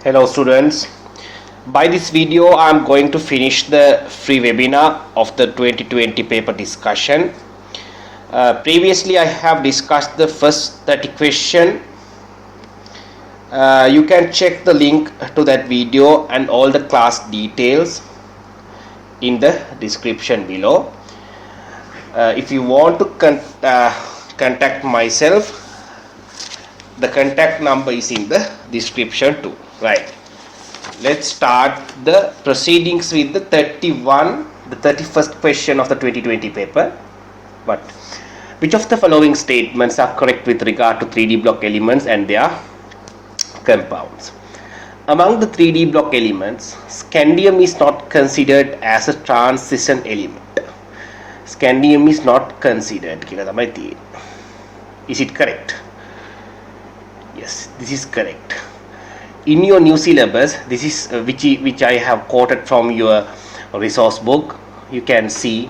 Hello students. By this video I am going to finish the free webinar of the 2020 paper discussion. Previously I have discussed the first 30 question. You can check the link to that video and all the class details in the description below. If you want to contact myself, the contact number is in the description too. Right. Let's start the proceedings with the 31st question of the 2020 paper. But which of the following statements are correct with regard to 3D block elements and their compounds? Among the 3D block elements, scandium is not considered as a transition element. Scandium is not considered. Is it correct? Yes, this is correct. In your new syllabus, this is which I have quoted from your resource book. You can see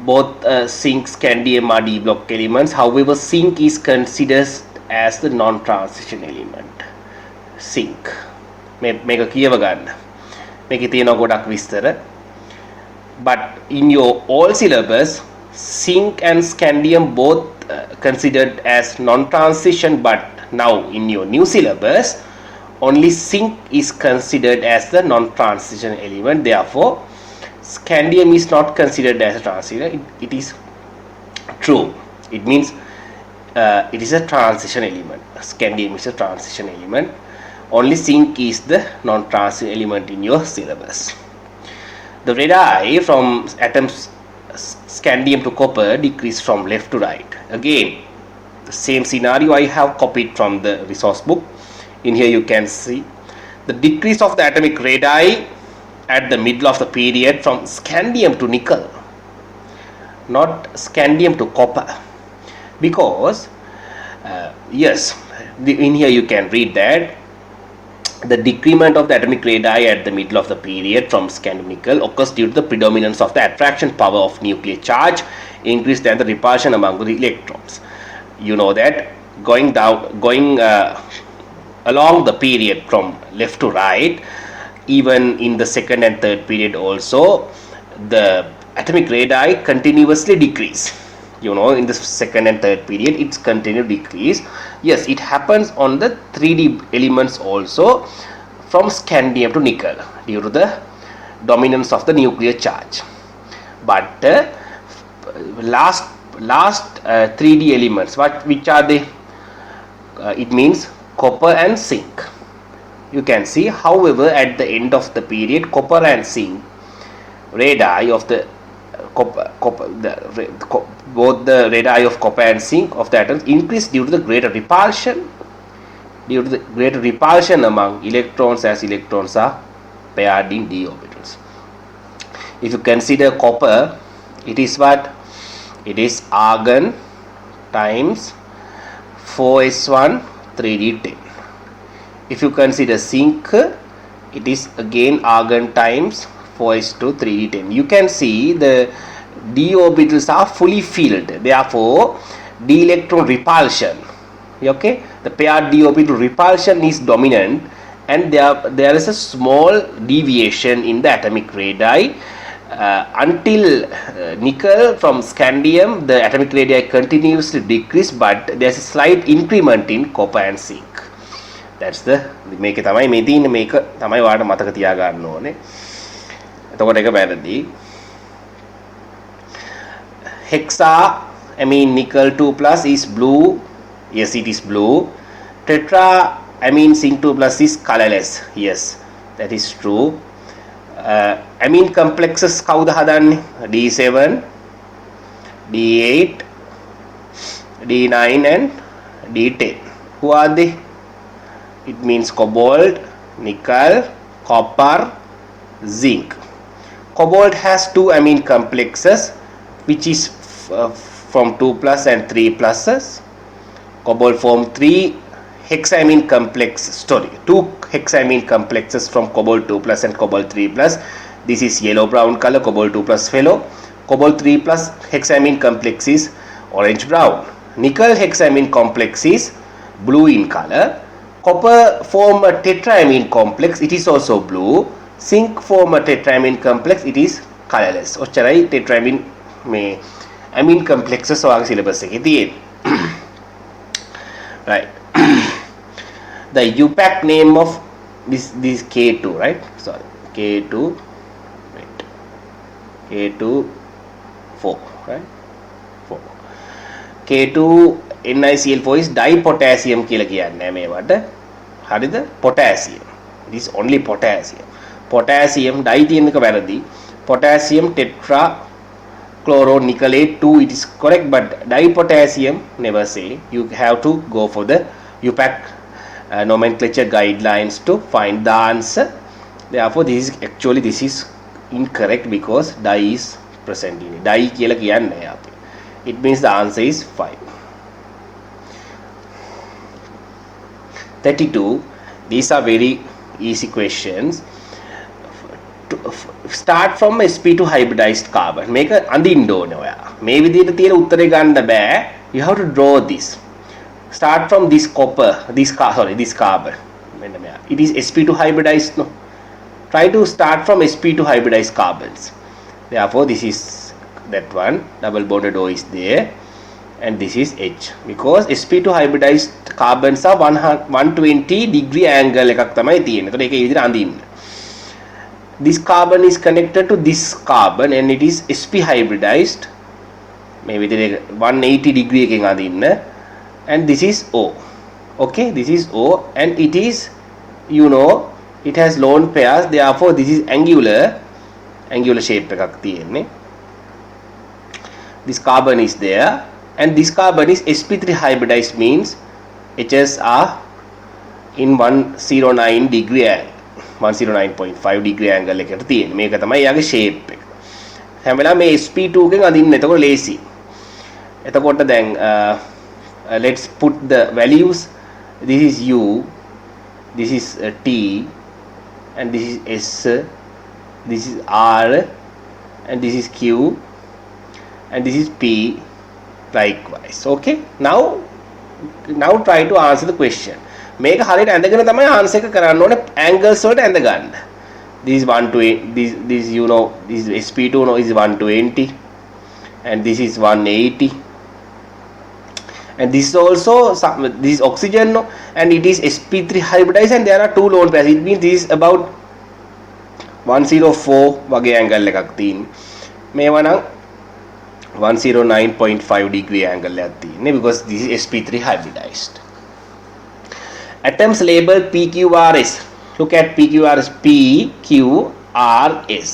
both zinc, scandium are D block elements. However, zinc is considered as the non-transition element. Zinc. මේක කියව ගන්න. මේකේ තියෙන ගොඩක් විස්තර. But in your all syllabus, zinc and scandium both considered as non-transition, but now in your new syllabus only zinc is considered as the non-transition element. Therefore scandium is not considered as a transition. It is true. It means it is a transition element. Scandium is a transition element. Only zinc is the non-transition element in your syllabus. The radii from atoms scandium to copper decrease from left to right. Again, the same scenario I have copied from the resource book. In here you can see the decrease of the atomic radii at the middle of the period from scandium to nickel, not scandium to copper, because yes, in here you can read that the decrement of the atomic radii at the middle of the period from scandium nickel occurs due to the predominance of the attraction power of nuclear charge increased than the repulsion among the electrons. You know that going along the period from left to right, even in the second and third period also, the atomic radii continuously decrease. You know, in the second and third period it's continued decrease. Yes, it happens on the 3D elements also from scandium to nickel due to the dominance of the nuclear charge. But last 3D elements, which are they? It means copper and zinc. You can see, however, at the end of the period, copper and zinc radii of the both the radii of copper and zinc of the atoms increase due to the greater repulsion. Due to the greater repulsion among electrons, as electrons are paired in d orbitals. If you consider copper, it is what? It is argon times 4s1 3d10. If you consider zinc, it is again argon times 4s2 3d10. You can see the d orbitals are fully filled. Therefore, d electron repulsion, okay, the paired d orbital repulsion is dominant, and there is a small deviation in the atomic radii until nickel from scandium. The atomic radii continuously decrease, but there is a slight increment in copper and zinc. That's the මේක තමයි මේ තියෙන්නේ. මේක තමයි ඔයාලට මතක තියාගන්න ඕනේ. එතකොට ඒක වැරදි. Hexaamine nickel 2 plus is blue. Yes, it is blue. Tetraamine zinc 2 plus is colorless. Yes, that is true. Amine complexes කවුද හදන්නේ? D7, D8, D9 and D10. Who are they? It means cobalt, nickel, copper, zinc. Cobalt has two amine complexes, which is from 2 plus and 3 pluses. Cobalt form 3 hexamine complex, two hexamine complexes from cobalt 2 plus and cobalt 3 plus. This is yellow brown color, cobalt 2 plus fellow. Cobalt 3 plus hexamine complex is orange brown. Nickel hexamine complex is blue in color. copper form a tetraamine complex, it is also blue. Zinc form a tetraamine complex, it is colorless. ඔච්චරයි tetraamine මේ amine complexes ඔයාගේ syllabus එකේ තියෙන්නේ. Right. The UPAC name of this K2, right? Sorry, K2, right? K2 4, right? 4. K2 NiCl4 is dipotassium කියලා කියන්නේ මේවට. හරිද? Potassium. It is only potassium. Potassium di තියෙන එක වැරදි. Potassium tetrachloronickelate 2, it is correct, but dipotassium never say. You have to go for the UPAC nomenclature guidelines to find the answer. Therefore this is incorrect because di is present in it. Di කියලා කියන්නේ අපි. It means the answer is 5. 32. These are very easy questions. Start from sp2 hybridized carbon. මේක අඳින්න ඕනේ ඔයා. මේ විදිහට තියෙන උත්තරේ ගන්න බෑ. You have to draw this. Start from this copper, this carbon. It is sp2 hybridized, no? Try to start from sp2 hybridized carbons. Therefore this is that one, double bonded O is there, and this is H, because sp2 hybridized carbons are 120 degree angle එකක් තමයි තියෙන්නේ. ඒතකොට ඒක ඒ විදිහට අඳින්න. This carbon is connected to this carbon and it is sp hybridized. මේ විදිහට 180 degree එකෙන් අඳින්න. And this is O. Okay, this is O, and it is, you know, it has lone pairs. Therefore this is angular shape එකක් තියෙන්නේ. This carbon is there, and this carbon is sp3 hybridized, means H's are in 109 degree angle. 109.5 degree angle එකට තියෙන. මේක තමයි යාගේ shape එක. හැම වෙලාවෙම මේ sp2 එකෙන් අදින්න. එතකොට ලේසි. එතකොට දැන් let's put the values. This is U, this is T, and this is S, this is R, and this is Q, and this is P, likewise. Okay, now try to answer the question. මේක හරියට ඇඳගෙන තමයි answer එක කරන්න ඕනේ. angles වලට ඇඳ ගන්න. This is 120, this you know, this is sp2, no, is 120, and this is 180, and this is also this is oxygen, no, and it is sp3 hybridized, and there are two lone pairs. It means this is about 104 වගේ angle එකක් තියෙන්නේ. මේවා නම් 109.5 degree angle එකක් තියෙන්නේ, because this is sp3 hybridized. Atoms labeled PQRS. Look at PQRS. PQRS.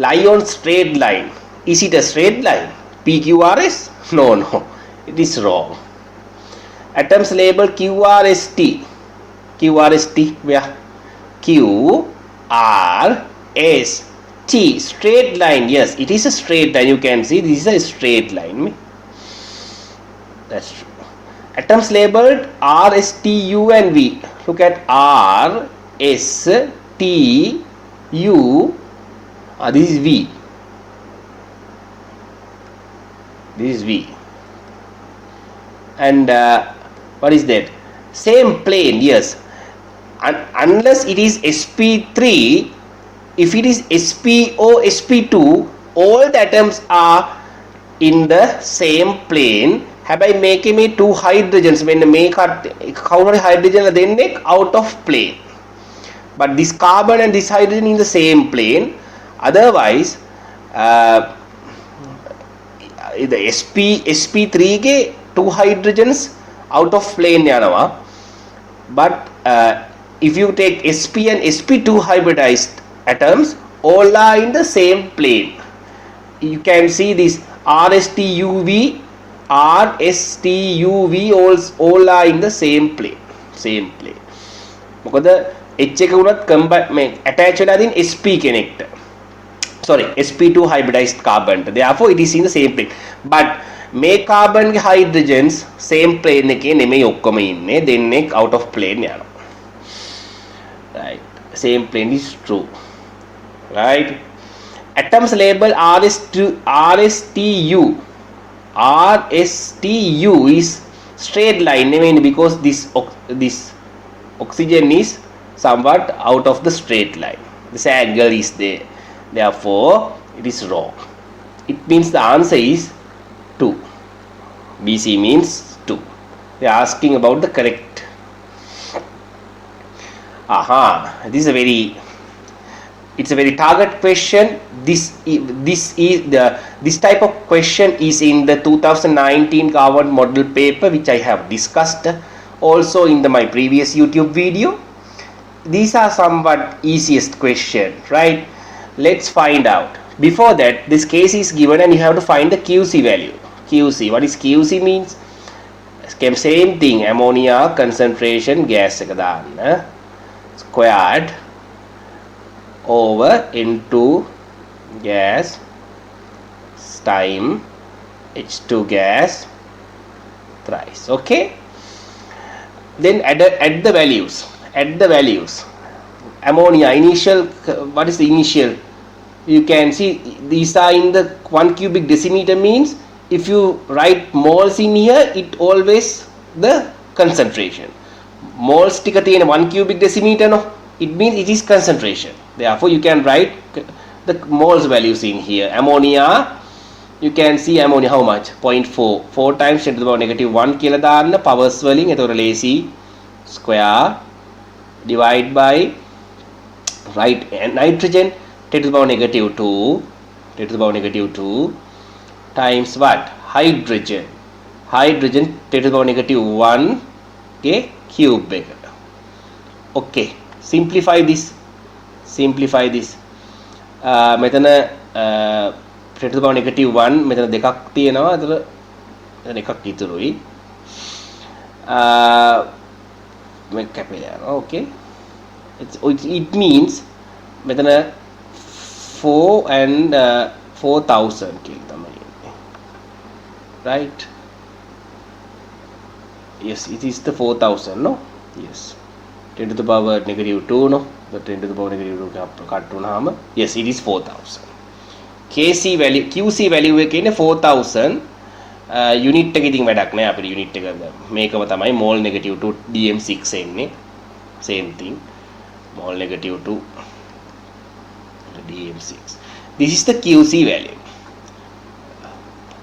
Lie on straight line. Is it a straight line? PQRS? No. It is wrong. Atoms labeled QRST. QRST. Where? QRST. Straight line. Yes, it is a straight line. You can see this is a straight line. That's true. Atoms labeled R, S, T, U and V. Look at R, S, T, U. This is V. This is V. And what is that? Same plane, yes. Unless it is sp3, if it is sp or sp2, all the atoms are in the same plane. හැබැයි මේකේ මේ two hydrogens මෙන්න මේ කවුරු හරි hydrogen දෙන්නෙක් out of plane, but this carbon and this hydrogen in the same plane. Otherwise the sp3 ගේ two hydrogens out of plane යනවා, but if you take sp and sp2 hybridized atoms, all are in the same plane. You can see this RSTUV, all are in the same plane. මොකද H එක උනත් combine attach වෙලා තියෙන sp කෙනෙක්ට, sorry, sp2 hybridized carbon. Therefore it is in the same plane. But මේ carbon ගේ hydrogens same plane එකේ නෙමෙයි ඔක්කොම ඉන්නේ, දෙන්නෙක් out of plane යනවා. Right, same plane is true. Right. Atoms labeled RSTU is straight line, I mean, because this Oxygen is somewhat out of the straight line. This angle is there. Therefore, it is wrong. It means the answer is 2. BC means 2. They are asking about the correct. This is a very. It's a very target question. This type of question is in the 2019 government model paper, which I have discussed also in my previous YouTube video. These are somewhat easiest question, right? Let's find out. Before that, this case is given and you have to find the QC value. QC, what is QC means? Same thing, ammonia concentration gas squared over N2 gas time H2 gas thrice. Okay, then add the values. Ammonia initial, what is the initial? You can see these are in the 1 cubic decimeter, means if you write moles in here, it always the concentration. Moles tika thiyena 1 cubic decimeter no, it means it is concentration. Therefore, you can write the moles values in here. Ammonia, you can see ammonia how much? 0.4. 4 times 10 to the power negative 1 කියලා දාන්න power swelling එතකොට ලේසි square divide by right nitrogen 10 to the power negative 2 times what? Hydrogen 10 to the power negative 1 okay, cube එක. Okay, simplify this. මෙතන 10 to the power negative 1 මෙතන දෙකක් තියෙනවා. එතන එකක් ඉතුරුයි. මේක කැපිලා යනවා. Okay, it means මෙතන 4 and 4000 කියලා තමයි එන්නේ. Right? Yes, it is the 4000 no? Yes, 10 to the power negative 2 no? The 10 to the power negative 2 cut වුණාම yes, it is 4000. KC value, QC value එක ඉන්නේ 4000. unit එක ඉතින් වැඩක් නෑ අපිට unit එක මේකම තමයි mole negative 2 dm6 එන්නේ. Same thing, mole negative 2 dm6. This is the QC value.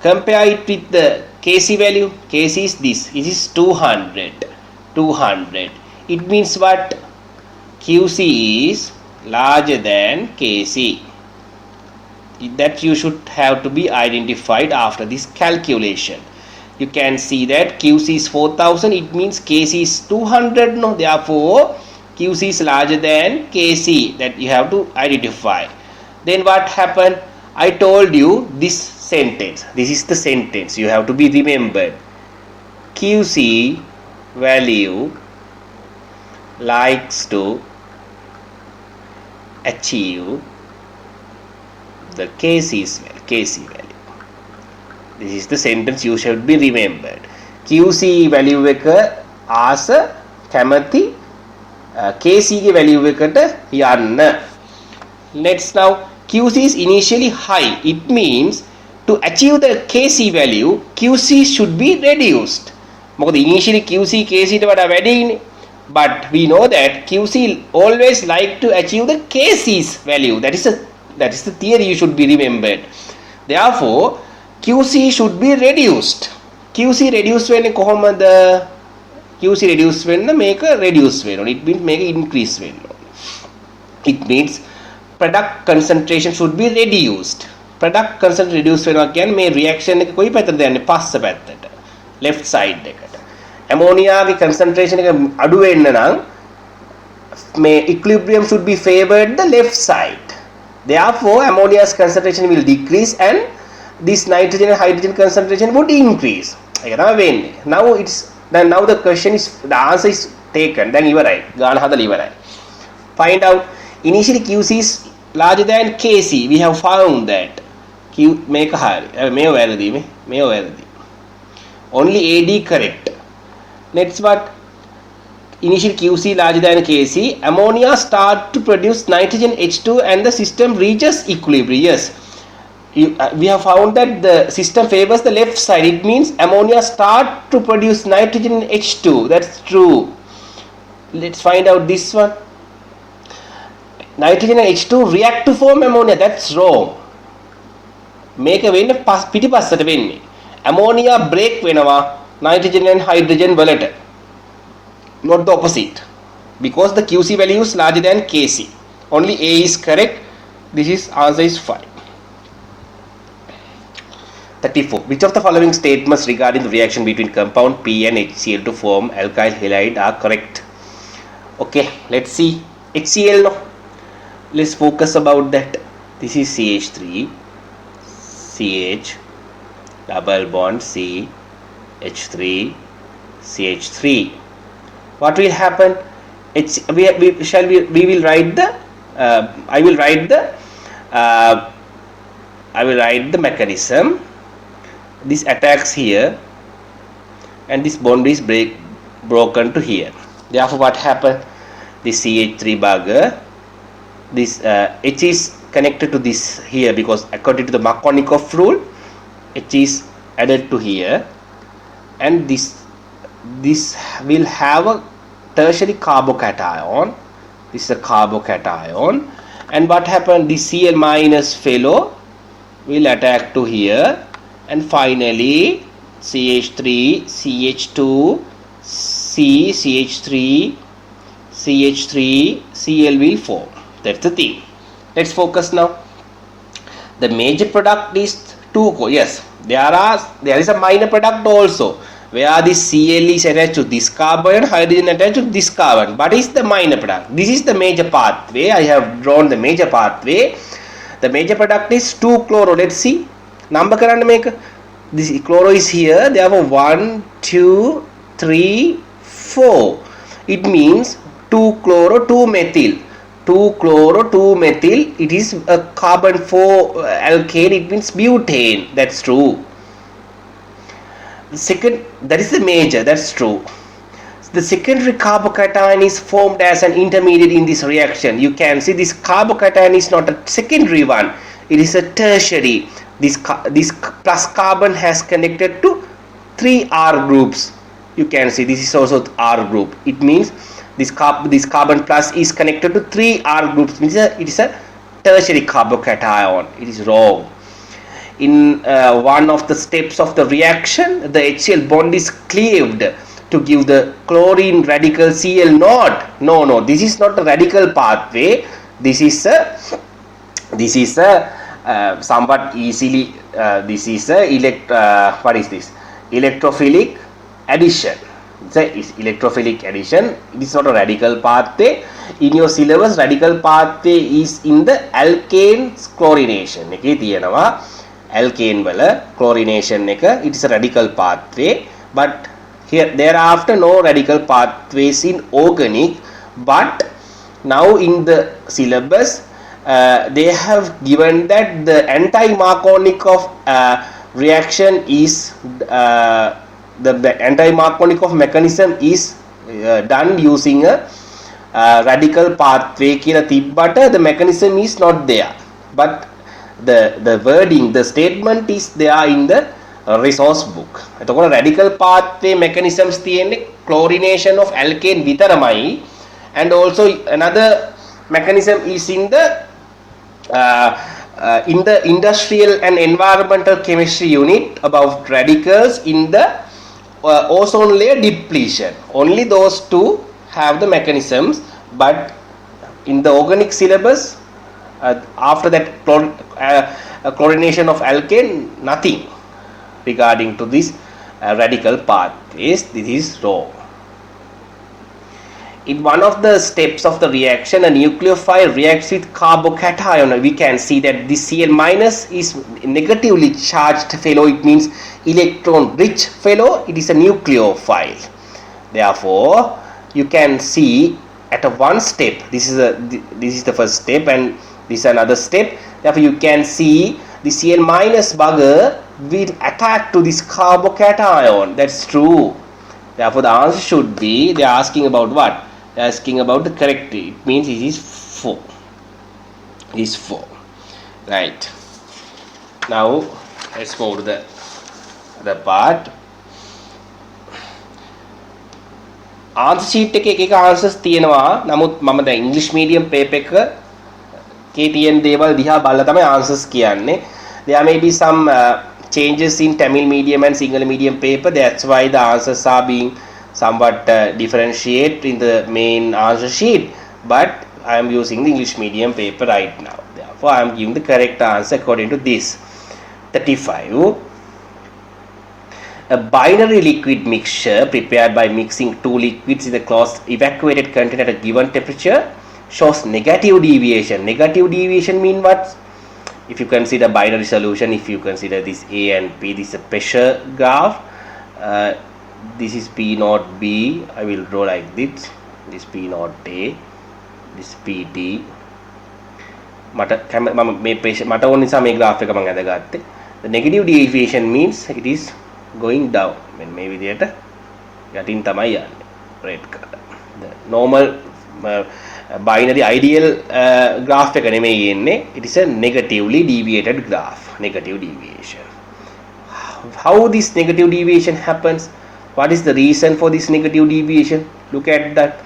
Compare it with the KC value. KC is this. It is 200. It means what? QC is larger than KC. That you should have to be identified after this calculation. You can see that QC is 4000. It means KC is 200. No, therefore QC is larger than KC. That you have to identify. Then what happened? I told you this sentence. This is the sentence you have to be remembered. QC value likes to achieve the KC value. This is the sentence you should be remembered. QC value එක ආස කැමති KC ගේ value එකට යන්න. Let's now, QC is initially high. It means to achieve the KC value, QC should be reduced. මොකද initially QC KC ට වඩා වැඩිනේ. But we know that QC always like to achieve the KC's value. That is the theory you should be remembered. Therefore, QC should be reduced. QC reduce වෙන්නේ කොහොමද? QC reduce වෙන්න මේක reduce වෙනවා. It means මේක increase වෙනවා. It means product concentration should be reduced. Product concentration reduce වෙනවා කියන්නේ මේ reaction එක කොයි පැත්තටද යන්නේ? පස්ස පැත්තට. left side එකට. ammonia ගේ concentration එක අඩු වෙන්න නම් මේ equilibrium should be favored the left side. Therefore, ammonia's concentration will decrease and this nitrogen and hydrogen concentration would increase. Now the question is, the answer is taken. Then you are right. Find out. Initially QC is larger than KC. We have found that. Only AD correct. Next what? Initial QC larger than KC, ammonia start to produce nitrogen H2 and the system reaches equilibrium. Yes, we have found that the system favors the left side. It means ammonia start to produce nitrogen H2. That's true. let's find out this one. Nitrogen and H2 react to form ammonia. That's wrong. මේක වෙන්නේ පිටිපස්සට වෙන්නේ. ammonia break වෙනවා nitrogen and hydrogen වලට. Not the opposite. Because the QC value is larger than Kc. Only A is correct. This is answer is 5. 34. Which of the following statements regarding the reaction between compound P and HCl to form alkyl halide are correct? Okay, let's see. HCl, no. Let's focus about that. This is CH3, CH, double bond C, H3, CH3. What will happen? We will write the. I will write the mechanism. This attacks here, and this bond is broken to here. Therefore, what happened? This CH3 bugger, this H is connected to this here, because according to the Markovnikov rule, H is added to here, and this will have a tertiary carbocation. This is a carbocation, and what happened? The Cl minus fellow will attack to here, and finally CH3, CH2, C, CH3, CH3, Cl will form. That's the thing. Let's focus now. The major product is 2 yes, there is a minor product also, where this Cl is attached to this carbon and hydrogen attached to this carbon. But is the minor product. This is the major pathway. I have drawn the major pathway. The major product is 2-chloro. Let's see. Number karanna meka. This chloro is here. Therefore 1, 2, 3, 4. It means 2-chloro, 2-methyl. 2-chloro, 2-methyl. It is a carbon 4 alkane. It means butane. That's true. The second, that is the major. That's true. The secondary carbocation is formed as an intermediate in this reaction. You can see this carbocation is not a secondary one. It is a tertiary. This plus carbon has connected to 3 R groups. You can see this is also R group. It means this carbon plus is connected to 3 R groups. It is a tertiary carbocation. It is wrong. In one of the steps of the reaction, the HCl bond is cleaved to give the chlorine radical Cl not. No, this is not a radical pathway. This is a somewhat easily. This is a what is this? Electrophilic addition. It's electrophilic addition. It is not a radical pathway. In your syllabus, radical pathway is in the alkanes chlorination. එකේ තියෙනවා alkane wala chlorination එක. It is a radical pathway, but here thereafter no radical pathways in organic. But now in the syllabus they have given that the anti-Markovnikov reaction is the anti-Markovnikov mechanism is done using a radical pathway කියලා තිබ්බට the mechanism is not there, but the wording, the statement is there in the resource book. එතකොට radical pathway mechanisms තියෙන්නේ chlorination of alkane විතරමයි, and also another mechanism is in the industrial and environmental chemistry unit about radicals in the ozone layer depletion. Only those two have the mechanisms, but in the organic syllabus after that chlorination of alkane, nothing regarding to this radical pathways. This is wrong. In one of the steps of the reaction, a nucleophile reacts with carbocation. We can see that this Cl minus is negatively charged fellow. It means electron rich fellow. It is a nucleophile. Therefore, you can see at a one step. This is the first step, and this is another step. Therefore, you can see the Cl minus bugger will attack to this carbocation. That's true. Therefore, the answer should be, they are asking about what? They are asking about the correct. It means it is 4. It is 4. Right. Now, let's move to the part. answer sheet එක answers තියෙනවා. නමුත් මම දැන් English medium paper එකේ තියෙන දේවල් දිහා බලලා තමයි answers කියන්නේ. There may be some changes in Tamil medium and Sinhala medium paper. That's why the answers are being somewhat differentiate in the main answer sheet. But I am using the English medium paper right now. Therefore, I am giving the correct answer according to this. 35. A binary liquid mixture prepared by mixing two liquids in a closed evacuated container at a given temperature shows negative deviation. Negative deviation mean what? If you consider binary solution, if you consider this A and P, this is a pressure graph. This is P naught B. I will draw like this. This P naught A. This PT. මට ඕන නිසා මේ graph එක මම අදගත්තේ. The negative deviation means it is going down. මේ විදිහට යටින් තමයි යන්නේ. red color. The normal binary ideal graph එක නෙමෙයි එන්නේ. It is a negatively deviated graph. Negative deviation. How this negative deviation happens? What is the reason for this negative deviation? Look at that.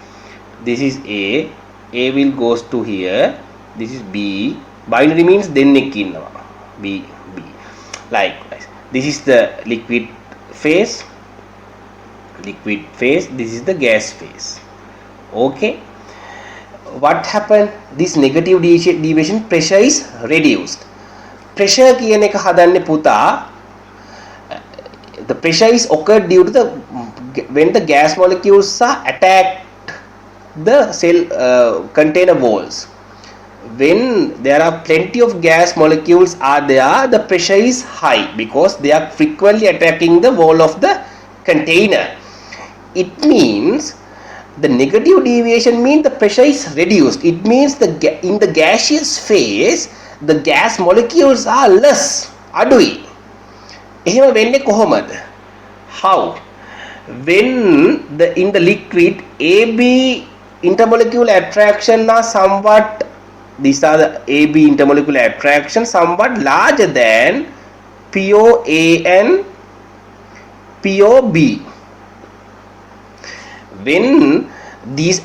This is A. A will goes to here. This is B. Binary means දෙන්නෙක් ඉන්නවා. B. Likewise, this is the liquid phase. This is the gas phase. Okay. What happened? This negative deviation pressure is reduced. Pressure කියන එක හදන්නේ පුතා. The pressure is occurred due to the when the gas molecules are attacked the cell container walls. When there are plenty of gas molecules are there, the pressure is high because they are frequently attacking the wall of the container. It means the negative deviation means the pressure is reduced. It means in the gaseous phase the gas molecules are less. අඩුයි. එහෙම වෙන්නේ කොහොමද? How? When in the liquid AB intermolecular attraction are somewhat, these are the AB intermolecular attraction somewhat larger than POA and POB. When these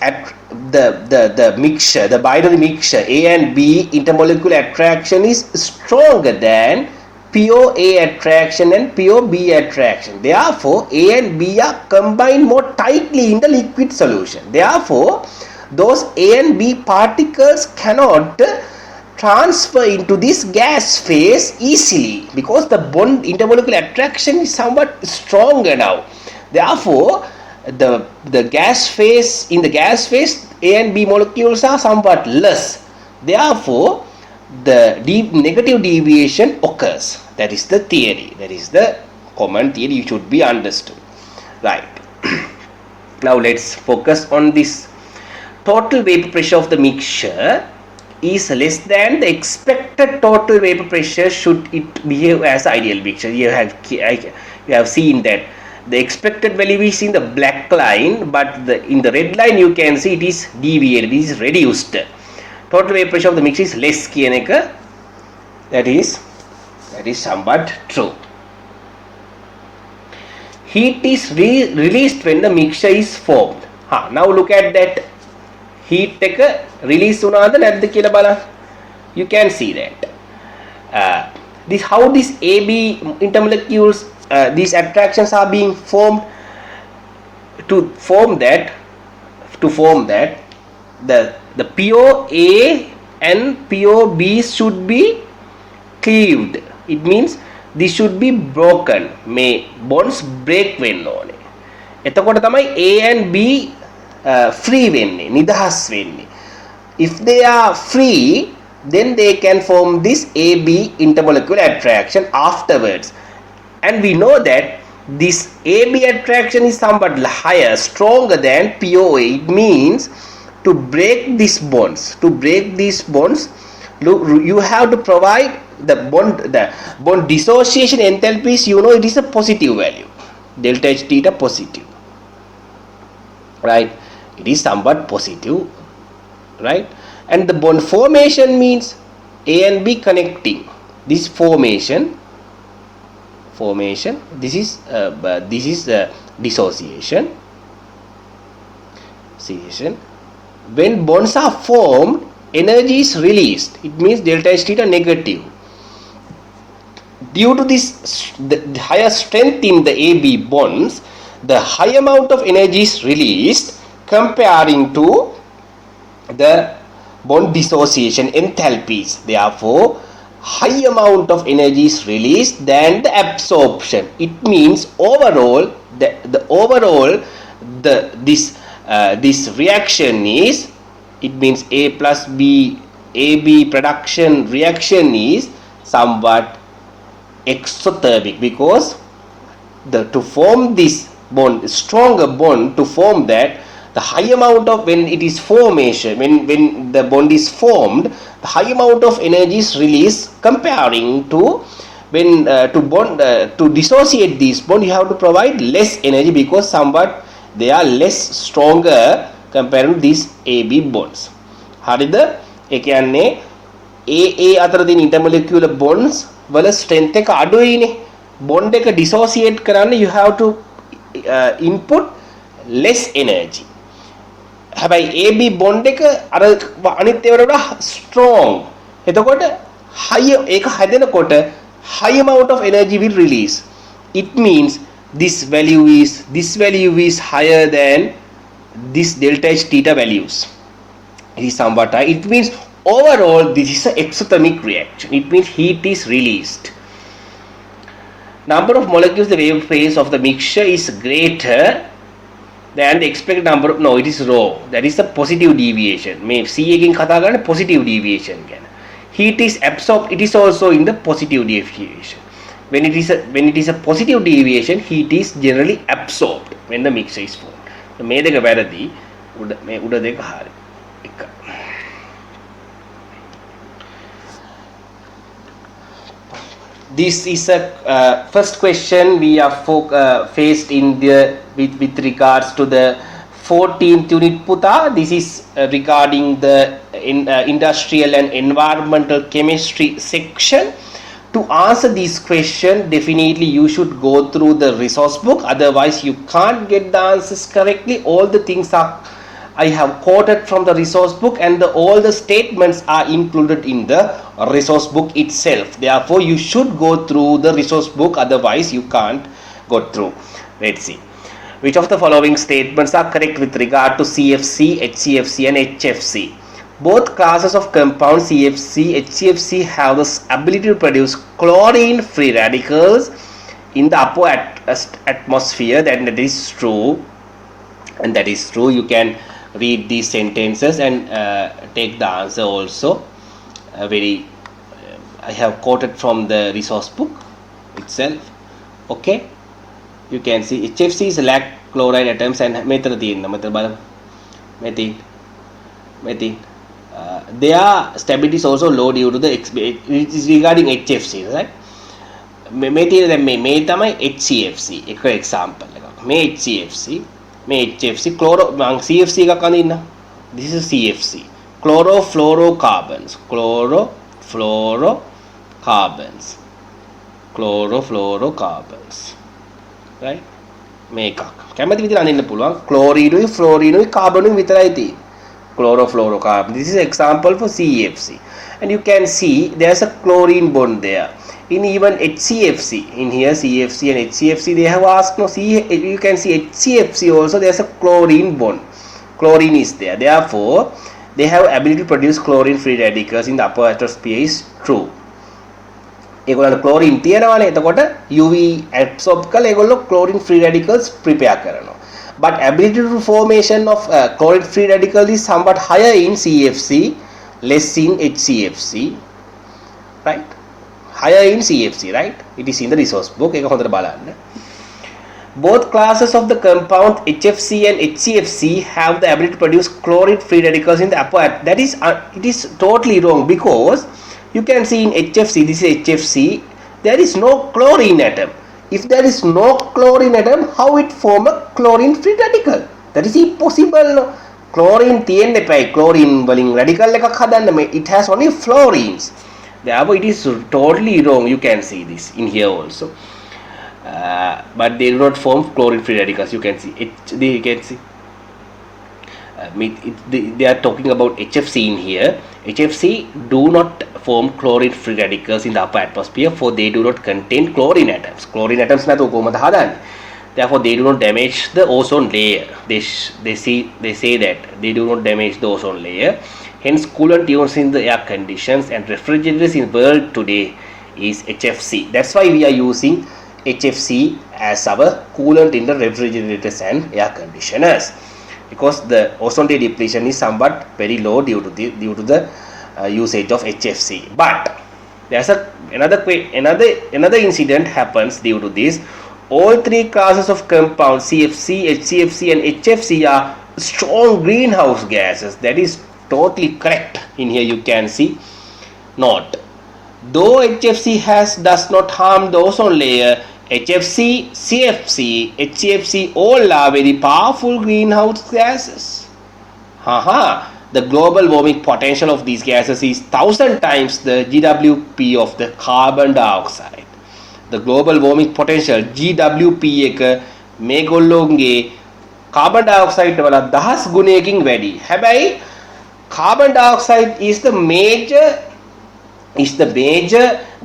the mixture, the binary mixture A and B intermolecular attraction is stronger than POA attraction and POB attraction. Therefore, A and B are combined more tightly in the liquid solution. Therefore, those A and B particles cannot transfer into this gas phase easily because the bond intermolecular attraction is somewhat stronger now. Therefore, the gas phase, in the gas phase A and B molecules are somewhat less. Therefore, the negative deviation occurs. That is the theory. That is the common theory. You should be understood. Right. Now let's focus on this. Total vapor pressure of the mixture is less than the expected total vapor pressure should it behave as ideal mixture. You have seen that the expected value is in the black line, but in the red line you can see it is deviated, it is reduced. Total vapor pressure of the mixture is less කියන එක that is somewhat true. Heat is released when the mixture is formed. Now look at that. Heat එක release වුණාද නැද්ද කියලා බලන්න. You can see that. How these AB intermolecules, these attractions are being formed. To form that, the POA and POB should be cleaved. It means this should be broken. May bonds break වෙන්න ඕනේ. එතකොට තමයි A and B free වෙන්නේ, නිදහස් වෙන්නේ. If they are free, then they can form this AB intermolecular attraction afterwards. And we know that this AB attraction is somewhat higher, stronger than POA. It means to break these bonds, you have to provide the bond dissociation enthalpies. You know it is a positive value, delta H theta positive, right? It is somewhat positive, right? And the bond formation means A and B connecting. This formation. This is dissociation. dissociation. When bonds are formed, energy is released. It means delta H theta negative. Due to this the higher strength in the AB bonds, the high amount of energy is released comparing to the bond dissociation enthalpies. Therefore, high amount of energy is released than the absorption. It means overall this reaction is, it means A plus B AB production reaction is somewhat exothermic, because to form this bond, stronger bond, to form that, the high amount of, when it is formation, when the bond is formed, the high amount of energy is released comparing to when to dissociate this bond, you have to provide less energy, because somewhat they are less stronger compared to these AB bonds. හරිද? ඒ කියන්නේ AA අතර තියෙන intermolecular bonds වල strength එක අඩුයිනේ. bond එක dissociate කරන්න you have to input less energy. හැබැයි AB bond එක අර අනිත් ඒවාට වඩා strong. එතකොට high ඒක හැදෙනකොට high amount of energy will release. It means this value is higher than this delta H theta values. It is somewhat high. It means overall this is an exothermic reaction. It means heat is released. Number of molecules in the wave phase of the mixture is greater than the expected number of, no, it is rho. That is the positive deviation. මේ C එකෙන් කතා කරන්නේ positive deviation ගැන. Heat is absorbed, it is also in the positive deviation. When it is a positive deviation, heat is generally absorbed when the mixture is formed. මේ දෙක වැරදි. මේ උඩ දෙක හරි. This is a first question we are faced in the with regards to the 14th unit Puta. This is regarding the industrial and environmental chemistry section. To answer this question, definitely you should go through the resource book, otherwise you can't get the answers correctly. All the things are I have quoted from the resource book, and all the statements are included in the resource book itself. Therefore, you should go through the resource book, otherwise you can't go through. Let's see. Which of the following statements are correct with regard to CFC, HCFC and HFC? Both classes of compounds CFC, HCFC have the ability to produce chlorine-free radicals in the upper atmosphere. That is true, and that is true. You can read these sentences and take the answer also. I have quoted from the resource book itself. Okay, you can see HFC is lack chloride atoms and methane. Their stability is also low due to the it is regarding HFC, right? Methane මේ තමයි HCFC එක example එකක්. මේ HCFC chloro CFC එකක් අඳින්න. This is CFC, chlorofluorocarbons, right? මේකක් කැමති විදිහට අඳින්න පුළුවන්. ක්ලෝරිනුයි ෆ්ලෝරිනුයි කාබනුයි විතරයි තියෙන්නේ. Chlorofluorocarbon. This is example for CFC, and you can see there's a chlorine bond there. In even HCFC, in here CFC and HCFC, they have asked, no, you can see HCFC also there's a chlorine bond. Chlorine is there. Therefore, they have ability to produce chlorine free radicals in the upper atmosphere is true. ඒගොල්ලන්ට chlorine තියෙනවානේ. එතකොට UV absorb කරලා ඒගොල්ලෝ chlorine free radicals prepare කරනවා. But ability to formation of chlorine free radical is somewhat higher in CFC, less in HCFC, right? Higher in CFC, right? It is in the resource book. ඒක හොඳට බලන්න. Both classes of the compound HFC and HCFC have the ability to produce chlorine free radicals in the upper. That is it is totally wrong, because you can see in HFC, this is HFC, there is no chlorine atom. If there is no chlorine atom, how it form a chlorine free radical? That is impossible. Chlorine තියෙන්න එපයි. chlorine වලින් radical එකක් හදන්න. It has only fluorines. Therefore, it is totally wrong. You can see this in here also. But they do not form chlorine free radicals. You can see it. You can see they are talking about HFC in here. HFC do not form chlorine free radicals in the upper atmosphere, for they do not contain chlorine atoms. Chlorine atoms නැතුව කොහොමද හදන්නේ? Therefore they do not damage the ozone layer. They say that they do not damage the ozone layer. Hence coolant used in the air conditions and refrigerators in world today is HFC. That's why we are using HFC as our coolant in the refrigerators and air conditioners, because the ozone layer depletion is somewhat very low due to the usage of HFC. But there's another incident happens due to this. All three classes of compounds, CFC, HCFC and HFC, are strong greenhouse gases. That is totally correct. In here you can see note, though HFC does not harm the ozone layer, HFC, CFC, HCFC all are very powerful greenhouse gases. The global warming potential of these gases is 1000 times the GWP of the carbon dioxide. The global warming potential GWP එක මේගොල්ලෝගේ carbon dioxide වල 1000 ගුණයකින් වැඩි. හැබැයි carbon dioxide is the major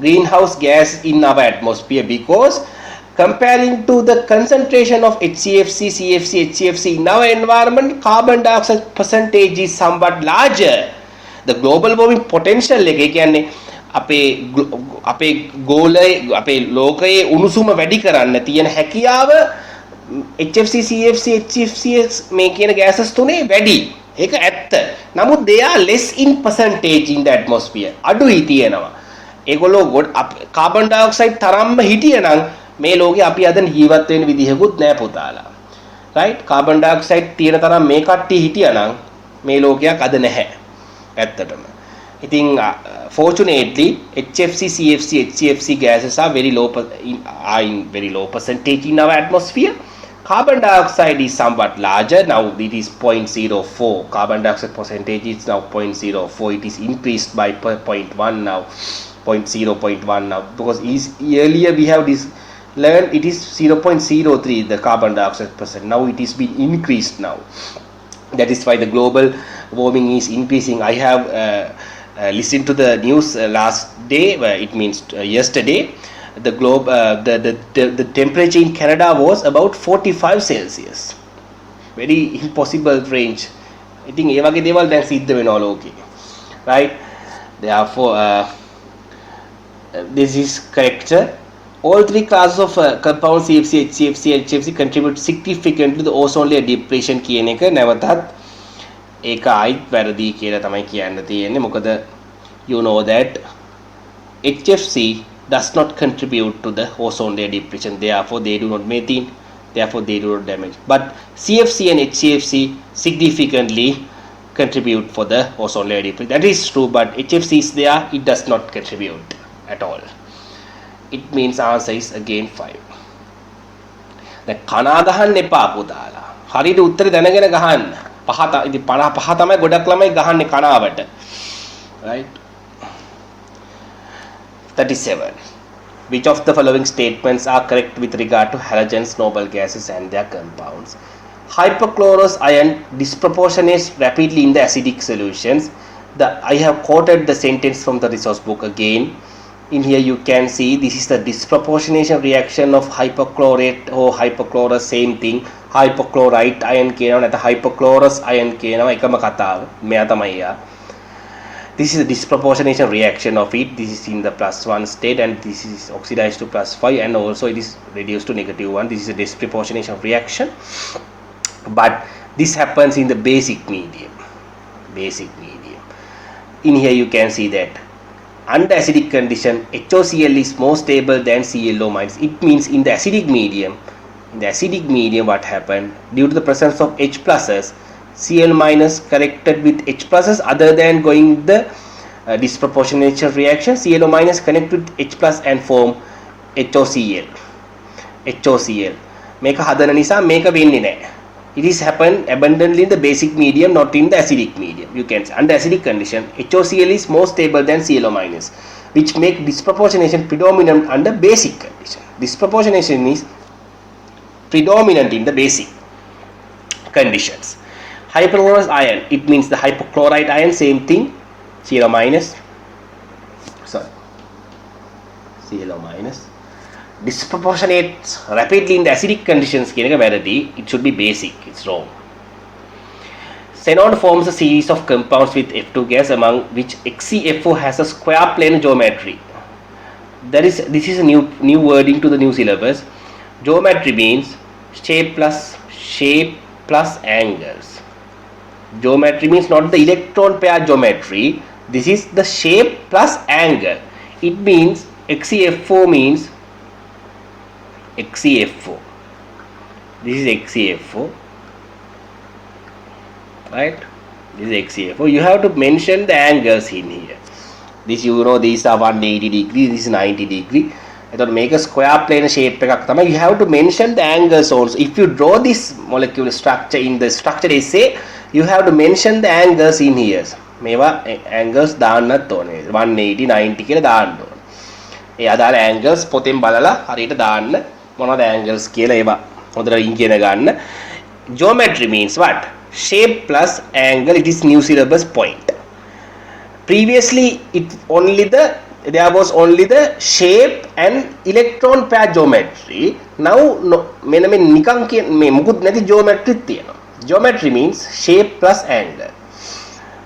greenhouse gas in our atmosphere, because comparing to the concentration of HCFC, CFC, HCFC in our environment, carbon dioxide percentage is somewhat larger. The global warming potential එක කියන්නේ අපේ ලෝකයේ උණුසුම වැඩි කරන්න තියෙන හැකියාව HFC, CFC, HCFC මේ කියන gases තුනේ වැඩි. ඒක ඇත්ත. නමුත් they are less in percentage in the atmosphere. අඩුයි තියෙනවා. ඒගොල්ලෝ carbon dioxide තරම්ම හිටියනම් මේ ලෝකේ අපි අද ජීවත් වෙන විදිහකුත් නෑ පුතාලා. right? carbon dioxide තියෙන තරම් මේ කට්ටිය හිටියනම් මේ ලෝකයක් අද නැහැ. ඇත්තටම. Fortunately, HFC, CFC, HCFC gases are in very low percentage in our atmosphere. Carbon dioxide is somewhat larger. Now it is 0.04. Carbon dioxide percentage is now 0.04. It is increased by 0.1 now, 0.1 now, because earlier we have learned it is 0.03 the carbon dioxide percent. Now it is been increased now. That is why the global warming is increasing. I have listened to the news last day, it means yesterday. The temperature in Canada was about 45 Celsius. Very impossible range. I think ඒ වගේ දේවල් දැන් සිද්ධ වෙනවා ලෝකේ. Right? Therefore this is correct. All three classes of compounds CFC, HCFC and HFC contribute significantly to the ozone layer depletion කියන එක නැවතත් ඒක ආයිත් වැරදි කියලා තමයි කියන්න තියෙන්නේ. මොකද you know that HFC does not contribute to the ozone layer depletion. Therefore they do not methane. Therefore they do not damage. But CFC and HCFC significantly contribute for the ozone layer depletion. That is true, but HFC is there, it does not contribute at all. It means answer is again 5. දැන් කනා ගහන්න එපා පුතාලා. හරියට උත්තරේ දැනගෙන ගහන්න. ඉතින් 55 තමයි ගොඩක් ළමයි ගහන්නේ කනාවට. Right? 37. Which of the following statements are correct with regard to halogens, noble gases and their compounds? Hypochlorous ion disproportionates rapidly in the acidic solutions. I have quoted the sentence from the resource book again. In here you can see this is the disproportionation reaction of hypochlorate or hypochlorous, same thing. Hypochlorite ion කියනවා නැත්නම් hypochlorous ion කියනවා එකම කතාව. මෙයා තමයි යා. This is the disproportionation reaction of it. This is in the +1 state and this is oxidized to +5 and also it is reduced to -1. This is a disproportionation reaction. But this happens in the basic medium. In here you can see that under acidic condition HOCl is more stable than ClO-. It means in the acidic medium what happened, due to the presence of H+, Cl- connected with H+, other than going the disproportionation reaction, Cl- connect with H+ and form HOCl. මේක හදන නිසා මේක වෙන්නේ නැහැ. It is happen abundantly in the basic medium, not in the acidic medium. You can say under acidic condition HOCl is more stable than Cl-, which make disproportionation predominant under basic condition. Disproportionation is predominant in the basic conditions. Hypochlorous ion, it means the hypochlorite ion, same thing, CL minus. Sorry, CL minus. Disproportionates rapidly in the acidic conditions, it should be basic, it's wrong. Xenon forms a series of compounds with F2 gas, among which XeFO has a square plane geometry. This is a new wording to the new syllabus. Geometry means shape plus angles. Geometry means not the electron pair geometry. This is the shape plus angle. It means XeFO means XeFO. This is XeFO, right? This is XeFO. You have to mention the angles in here. This, you know, these are 180 degree, this is 90 degree. I thought make a square plane shape. You have to mention the angles also. If you draw this molecular structure in the structure essay, you have to mention the angles in here. මේවා angles දාන්නත් ඕනේ. 180 90 කියලා දාන්න ඕනේ. ඒ අදාළ angles පොතෙන් බලලා හරියට දාන්න මොනවද angles කියලා ඒවා හොඳට ඉගෙන ගන්න. Geometry means what? Shape plus angle. It is new syllabus point. Previously there was only the shape and electron pair geometry. Now මෙන්න මේ නිකන් කියන මේ මුකුත් නැති geometry තියෙනවා. Geometry means shape plus angle,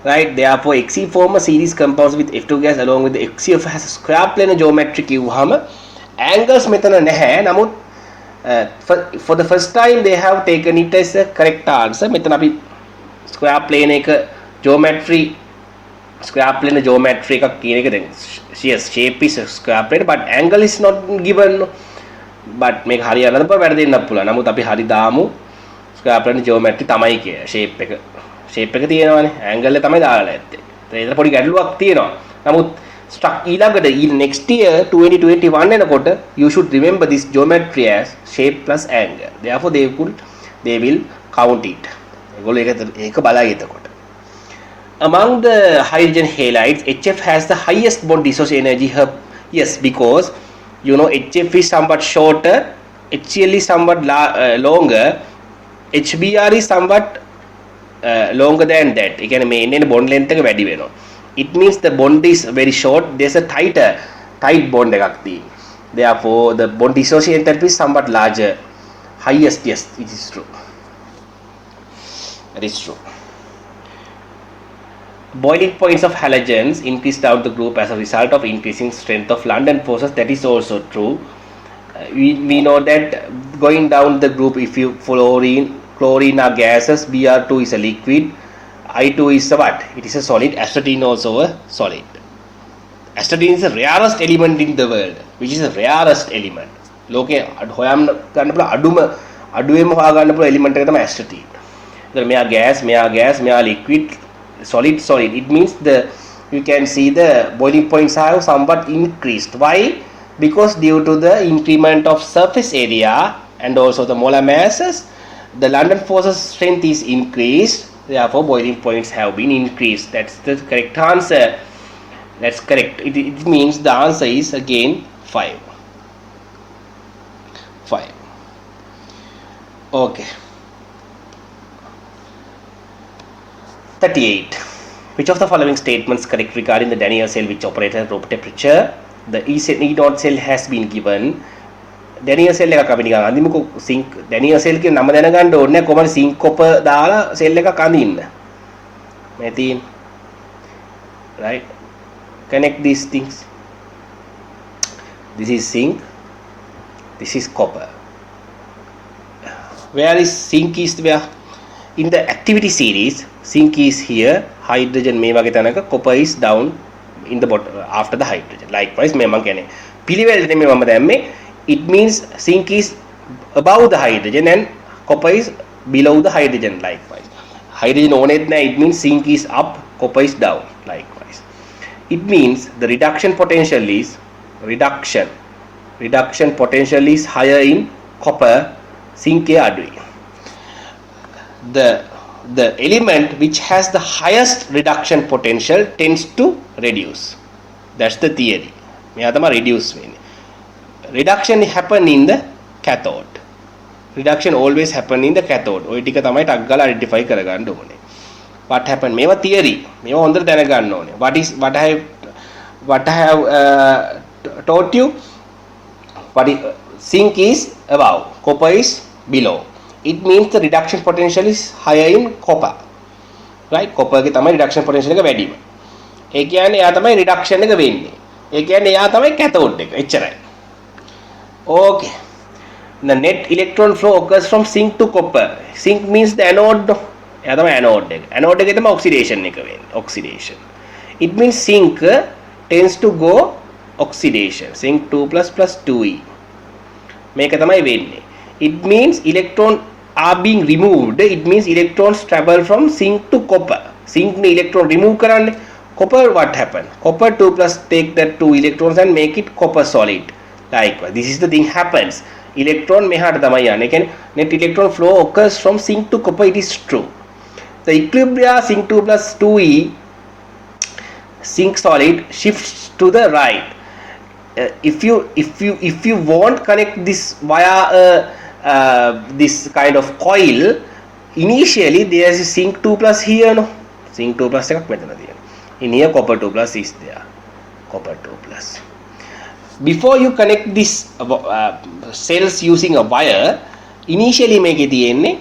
right? Therefore Xe form a series compounds with F2 gas along with the XeF has a square plane geometry කිව්වහම angles මෙතන නැහැ. නමුත් for the first time they have taken it as a correct answer. මෙතන අපි square plane එක geometry square plane geometry එකක් කියන එක දැන් yes, shape is a square plane but angle is not given. But මේක හරියන්නද බෑ දෙන්නත් පුළුවන්. නමුත් අපි හරි දාමු square plane geometry තමයි කිය. shape එක තියෙනවානේ, angle එක තමයි දාලා ඇත්තේ. ඒතර පොඩි ගැටලුවක් තියෙනවා. නමුත් ඊළඟට next year 2021 එනකොට you should remember this geometry as shape plus angle. Therefore they will count it. ඒගොල්ලෝ ඒක බලයි එතකොට. Among the hydrogen halides, HF has the highest bond dissociation energy. Yes, because you know HF is somewhat shorter, HCl is somewhat longer, HBr is somewhat longer than that. ඒ කියන්නේ මේ එන්නේ bond length එක වැඩි වෙනවා. It means the bond is very short. There's a tight bond එකක් තියෙනවා. Therefore the bond dissociation enthalpy is somewhat larger. Highest, yes, it is true. That is true. Boiling points of halogens increase down the group as a result of increasing strength of London forces. That is also true. We know that going down the group, if you chlorine are gases, Br2 is a liquid, I2 is a what? It is a solid. Astatine also a solid. Astatine is the rarest element in the world. Which is the rarest element? ලෝකේ හොයන්න ගන්න පුළුවන් අඩුවෙන්ම හොයා ගන්න පුළුවන් element එක තමයි astatine. ඒතර මෙයා මෙයා liquid, solid. It means you can see the boiling points have somewhat increased. Why? Because due to the increment of surface area and also the molar masses, the London forces strength is increased. Therefore boiling points have been increased. That's the correct answer. That's correct. It means the answer is again 5. Okay. 38. Which of the following statements correct regarding the Daniell cell which operates at room temperature? The E0 cell has been given. Daniell cell එකක් අපි නිකන් අඳිමුකෝ. sink Daniell cell කියන නම දැනගන්න ඕනේ නැහැ. කොහමද sink copper දාලා cell එකක් අඳින්න. මේ තියෙන. Right? Connect these things. This is zinc. This is copper. Where is zinc is where? In the activity series, zinc is here, hydrogen මේ වගේ තැනක, copper is down in the bottom after the hydrogen. Likewise මේ මම කියන්නේ පිළිවෙලට මේ මම දැම්මේ. It means zinc is above the hydrogen and copper is below the hydrogen. Likewise hydrogen ඕනෙත් නැහැ. It means zinc is up, copper is down. Likewise it means the reduction potential is higher in copper, zinc අඩුයි. The element which has the highest reduction potential tends to reduce. That's the theory. මෙයා තමයි reduce වෙන්නේ. Reduction happen in the cathode. reduction always happen in the cathode. ඔය ටික තමයි ටක් ගාලා identify කරගන්න ඕනේ. What happened? මේවා theory. මේවා හොඳට දැනගන්න ඕනේ. What I have taught you. Zinc is above, copper is below. It means the reduction potential is higher in copper. Right? Copper ගේ තමයි reduction potential එක වැඩිම. ඒ කියන්නේ එයා තමයි reduction එක වෙන්නේ. ඒ කියන්නේ එයා තමයි cathode එක. එච්චරයි. Okay. The net electron flow occurs from zinc to copper. Zinc means the anode. එයා තමයි anode එක. Anode එකේ තමයි oxidation එක වෙන්නේ. Oxidation. It means zinc tends to go oxidation. Zinc 2 plus 2e. මේක තමයි වෙන්නේ. It means electron are being removed. It means electrons travel from zinc to copper. Zinc ne electron remove කරන්නේ. Copper what happen? Copper 2 plus take that 2 electrons and make it copper solid. Likewise, this is the thing happens. Electron මෙහාට තමයි යන්නේ. කියන්නේ net electron flow occurs from zinc to copper. It is true. The equilibria zinc 2 plus 2e zinc solid shifts to the right. If you want connect this via this kind of coil, initially there is a zinc 2 plus here, no? Zinc 2 plus එකක් මෙතන තියෙනවා. In here copper 2 plus is there. Copper 2 plus. Before you connect this cells using a wire, initially මේකේ තියෙන්නේ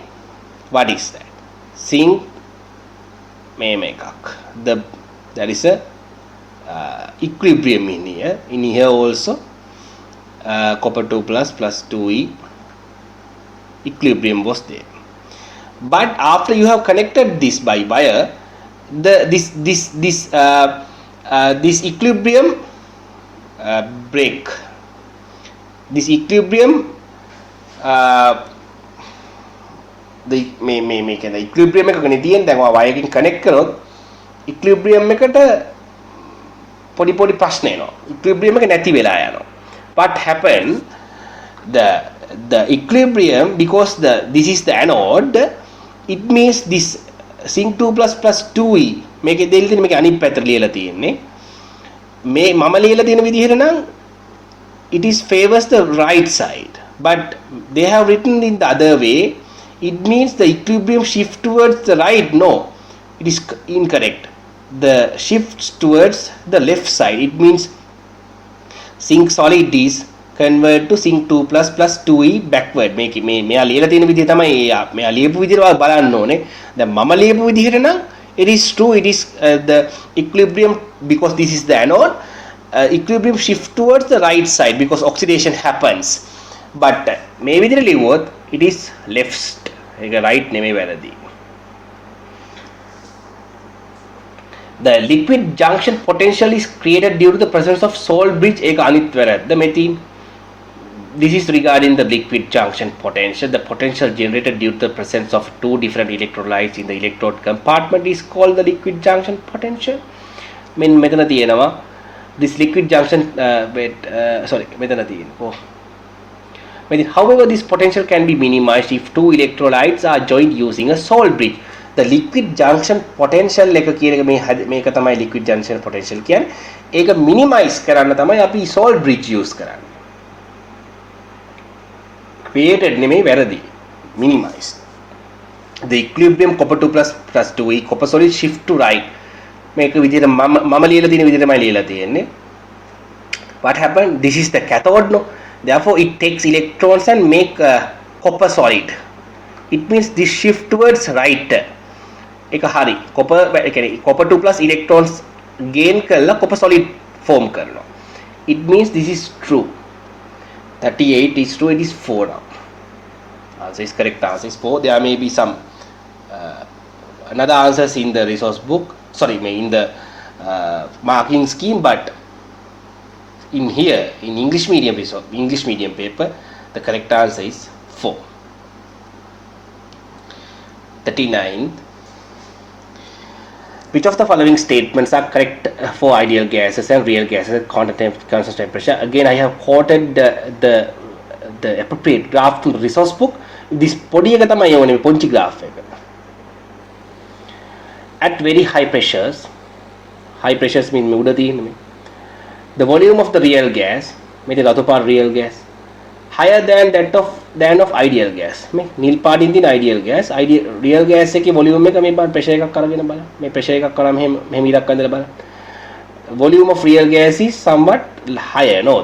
what is that? Zinc මේම එකක්. There is a equilibrium in here. In here also copper 2 plus 2e equilibrium was there. But after you have connected this by wire, this equilibrium break. This equilibrium the equilibrium එකකනේ තියෙන දැන් ඔය wire එකකින් connect කරොත් equilibrium එකට පොඩි ප්‍රශ්න එනවා. equilibrium එක නැති වෙලා යනවා. What happened? The equilibrium, because this is the anode, it means this zinc 2 plus 2e මේකේ දෙල් තියෙන මේකේ අනිත් පැත්තට ලියලා තියෙන්නේ. මේ මම ලියලා තියෙන විදිහට නම් it is favors the right side, but they have written in the other way. It means the equilibrium shift towards the right. No, it is incorrect. The shifts towards the left side. It means zinc solid is convert to zinc 2 plus 2e backward. මේක මෙයා ලියලා තියෙන විදිහ තමයි මෙයා ලියපු විදිහට බලන්න ඕනේ. දැන් මම ලියපු විදිහට නම් it is true. It is the equilibrium, because this is the anode, equilibrium shift towards the right side because oxidation happens. But මේ විදිහට ලියුවොත් it is left. ඒක right නෙමෙයි වැරදි. The liquid junction potential is created due to the presence of salt bridge. ඒක අනිත් වැරද්ද මෙතින්. This is regarding the liquid junction potential. The potential generated due to the presence of two different electrolytes in the electrode compartment is called the liquid junction potential. මෙතන තියෙනවා this liquid junction මෙතන තියෙනවා. However, this potential can be minimized if two electrolytes are joined using a salt bridge. The liquid junction potential එක කියන එක මේක තමයි liquid junction potential කියන්නේ. ඒක minimize කරන්න තමයි අපි salt bridge use කරන්නේ. Created නෙමෙයි වැරදි. Minimize. The equilibrium copper 2 plus 2e copper solid shift to right. මේක විදිහට මම ලියලා තියෙන විදිහටමයි ලියලා තියෙන්නේ. What happened? This is the cathode, no? Therefore, it takes electrons and make copper solid. It means this shift towards right. එක හරි. copper 2 plus electrons gain කරලා copper solid form කරනවා. It means this is true. 38 is true. It is 4 now. Answer is correct. Answer is 4. There may be some another answers in the resource book. Sorry, in the marking scheme, but in here in English medium paper, the correct answer is 4. 39. Which of the following statements are correct for ideal gases and real gases at constant temperature? Again, I have quoted the appropriate graph from the resource book. This podi එක තමයි යෝනේ පොන්චි graph එක. At very high pressures mean මේ උඩ තියෙන මේ. The volume of the real gas, මේ රතු පාට real gas, higher than that of than of ideal gas. මේ නිල් පාටින් තියෙන ideal gas, real gas එකේ volume එක මේ බලන්න pressure එකක් අරගෙන බලන්න. මේ pressure එකක් කරාම මෙහෙම ඉරක් අඳලා බලන්න. Volume of real gas is somewhat higher, no?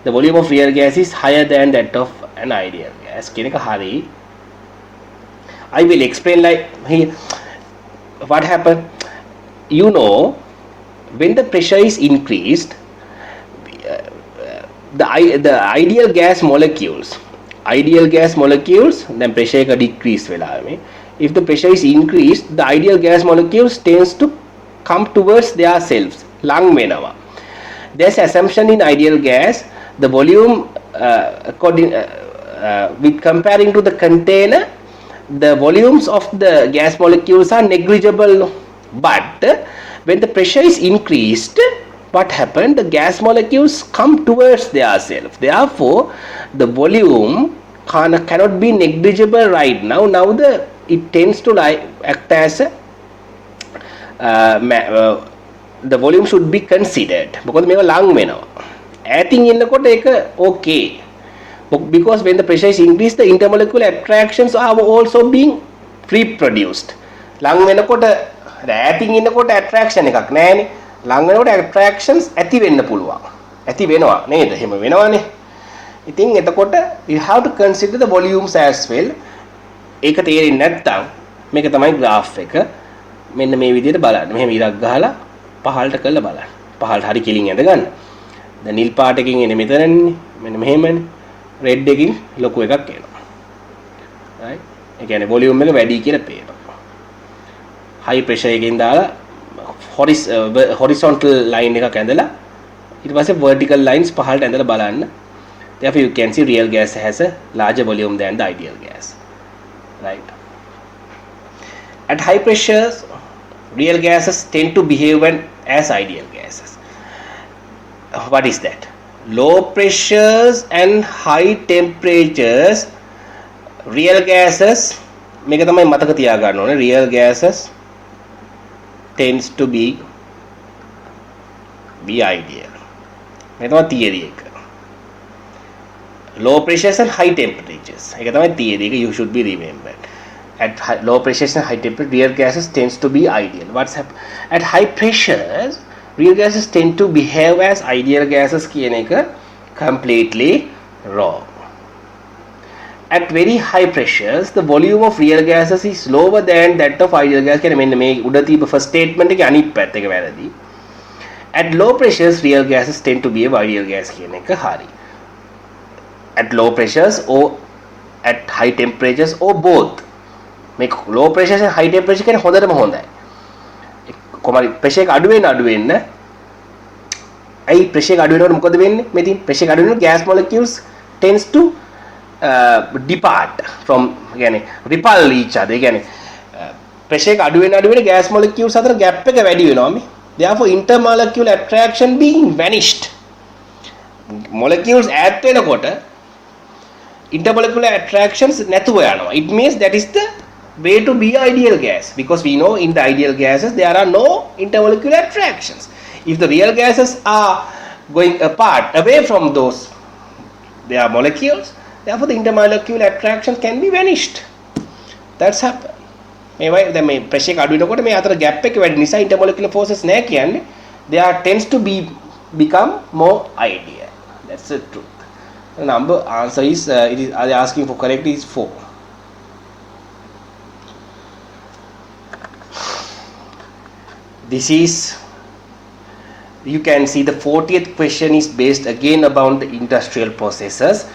The volume of real gas is higher than that of an ideal gas. කියන එක හරි. I will explain like here what happened. You know, when the pressure is increased, the ideal gas molecules then pressure එක decrease වෙලාවෙ. If the pressure is increased, the ideal gas molecules tends to come towards their selves. ලං වෙනවා. There's assumption in ideal gas, the volume with comparing to the container, the volumes of the gas molecules are negligible, but when the pressure is increased, what happened? The gas molecules come towards their self. Therefore, the volume cannot be negligible right now. Now it tends to act as the volume should be considered because මේක ලං වෙනවා. ඈතින් ඉන්නකොට ඒක okay. Because when the pressure is increased, the intermolecular attractions are also being reproduced. ලං වෙනකොට ඈතින් ඉන්නකොට attraction එකක් නැහැනේ. ලං වෙනකොට attractions ඇති වෙන්න පුළුවන්. ඇති වෙනවා නේද? එහෙම වෙනවනේ. ඉතින් එතකොට you have to consider the volumes as well. ඒක තේරෙන්නේ නැත්නම් මේක තමයි graph එක. මෙන්න මේ විදිහට බලන්න. මෙහෙම ඉරක් ගහලා පහළට කරලා බලන්න. පහළට හරි කිලින් ඇඳ ගන්න. දැන් නිල් පාට එකකින් එන්නේ මෙතනනේ. මෙන්න මෙහෙමනේ. රෙඩ් එකකින් ලොකු එකක් එනවා. right? ඒ කියන්නේ volume එක වැඩි කියලා පේනවා. high pressure එකකින් දාලා horizontal line එකක් ඇඳලා ඊට පස්සේ vertical lines පහළට ඇඳලා බලන්න. Therefore you can see real gas has a larger volume than the ideal gas. Right? At high pressures, real gases tend to behave as ideal gases. What is that? Low pressures and high temperatures, real gases මේක තමයි මතක තියාගන්න ඕනේ. Real gases tends to be ideal. මේ තමයි theory එක. Low pressures and high temperatures. ඒක තමයි theory එක. You should be remembered. At low pressures and high temperatures, real gases tends to be ideal. What's happened? At high pressures, real gases tend to behave as ideal gases කියන එක completely wrong. At very high pressures, the volume of real gases is lower than that of ideal gas. කියන්නේ මෙන්න මේ උඩ තිබ්බ first statement එකේ අනිත් පැත්ත එක වැරදි. At low pressures, real gases tend to behave ideal gas කියන එක හරි. At low pressures or at high temperatures or both. මේ low pressures and high temperature කියන්නේ හොඳටම හොඳයි. කොහමද pressure එක අඩු වෙන්න ඇයි pressure එක අඩු වෙනකොට මොකද වෙන්නේ? මෙතින් pressure එක අඩු වෙනකොට gas molecules tends to depart from කියන්නේ repel each other. කියන්නේ pressure එක අඩු වෙන gas molecules අතර gap එක වැඩි වෙනවා මේ. Therefore intermolecular attraction being vanished. Molecules ඈත් වෙනකොට intermolecular attractions නැතුව යනවා. It means that is the way to be ideal gas, because we know in the ideal gases there are no intermolecular attractions. If the real gases are going apart away from those their molecules, therefore the intermolecular attraction can be vanished. That's happened. මේවයි දැන් මේ pressure එක අඩු වෙනකොට මේ අතර gap එක වැඩි නිසා intermolecular forces නැහැ කියන්නේ they are tends to become more ideal. That's the truth. The number answer is it is are they asking for correct is 4. This is, you can see the 40th question is based again about the industrial processes.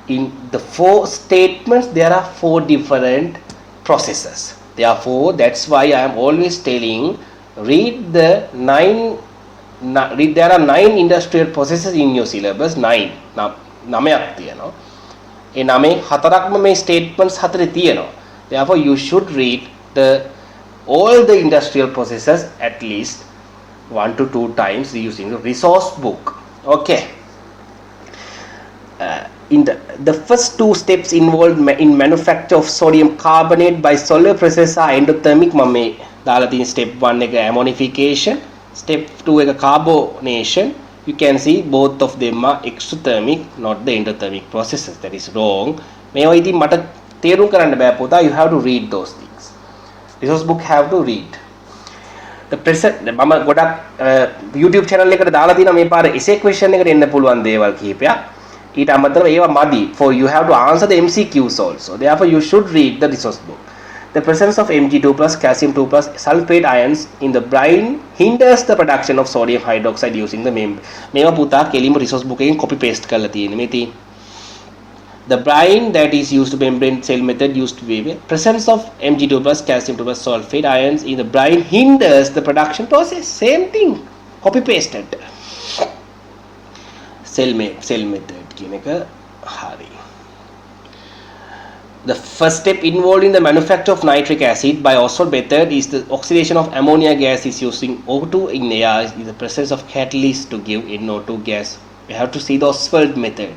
In the 4 statements there are 4 different processes. Therefore that's why I am always telling read the 9 there are 9 industrial processes in your syllabus. 9ක් තියෙනවා. ඒ 9 හතරක්ම මේ statements හතරේ තියෙනවා. Therefore you should read all the industrial processes at least 1 to 2 times using the resource book. Okay. In the first 2 steps involved in manufacture of sodium carbonate by solar process are endothermic. මම මේ දාලා තියෙන step 1 එක ammonification, step 2 එක carbonation, You can see both of them are exothermic, not the endothermic processes. That is wrong. මේවා ඉතින් මට තේරුම් කරන්න බෑ පුතා. You have to read those things. Resource book have to read. The present මම ගොඩක් YouTube channel එකට දාලා තියෙනවා මේ පාර essay question එකට එන්න පුළුවන් දේවල් කිහිපයක්. ඊට අමතරව ඒවා මදි. For you have to answer the MCQs also. Therefore you should read the resource book. The presence of Mg2 plus calcium 2 plus sulfate ions in the brine hinders the production of sodium hydroxide using the membrane. මේවා පුතා කෙලින්ම resource book එකෙන් copy paste කරලා තියෙන්නේ. මේ තියෙන්නේ. The brine that is used to membrane cell method used to be presence of Mg2 plus calcium 2 plus sulfate ions in the brine hinders the production process. Same thing. Copy pasted. Cell method කියන එක හරි. The first step involved in the manufacture of nitric acid by Oswald method is the oxidation of ammonia gas is using O2 in air in the presence of catalyst to give NO2 gas. We have to see the Oswald method.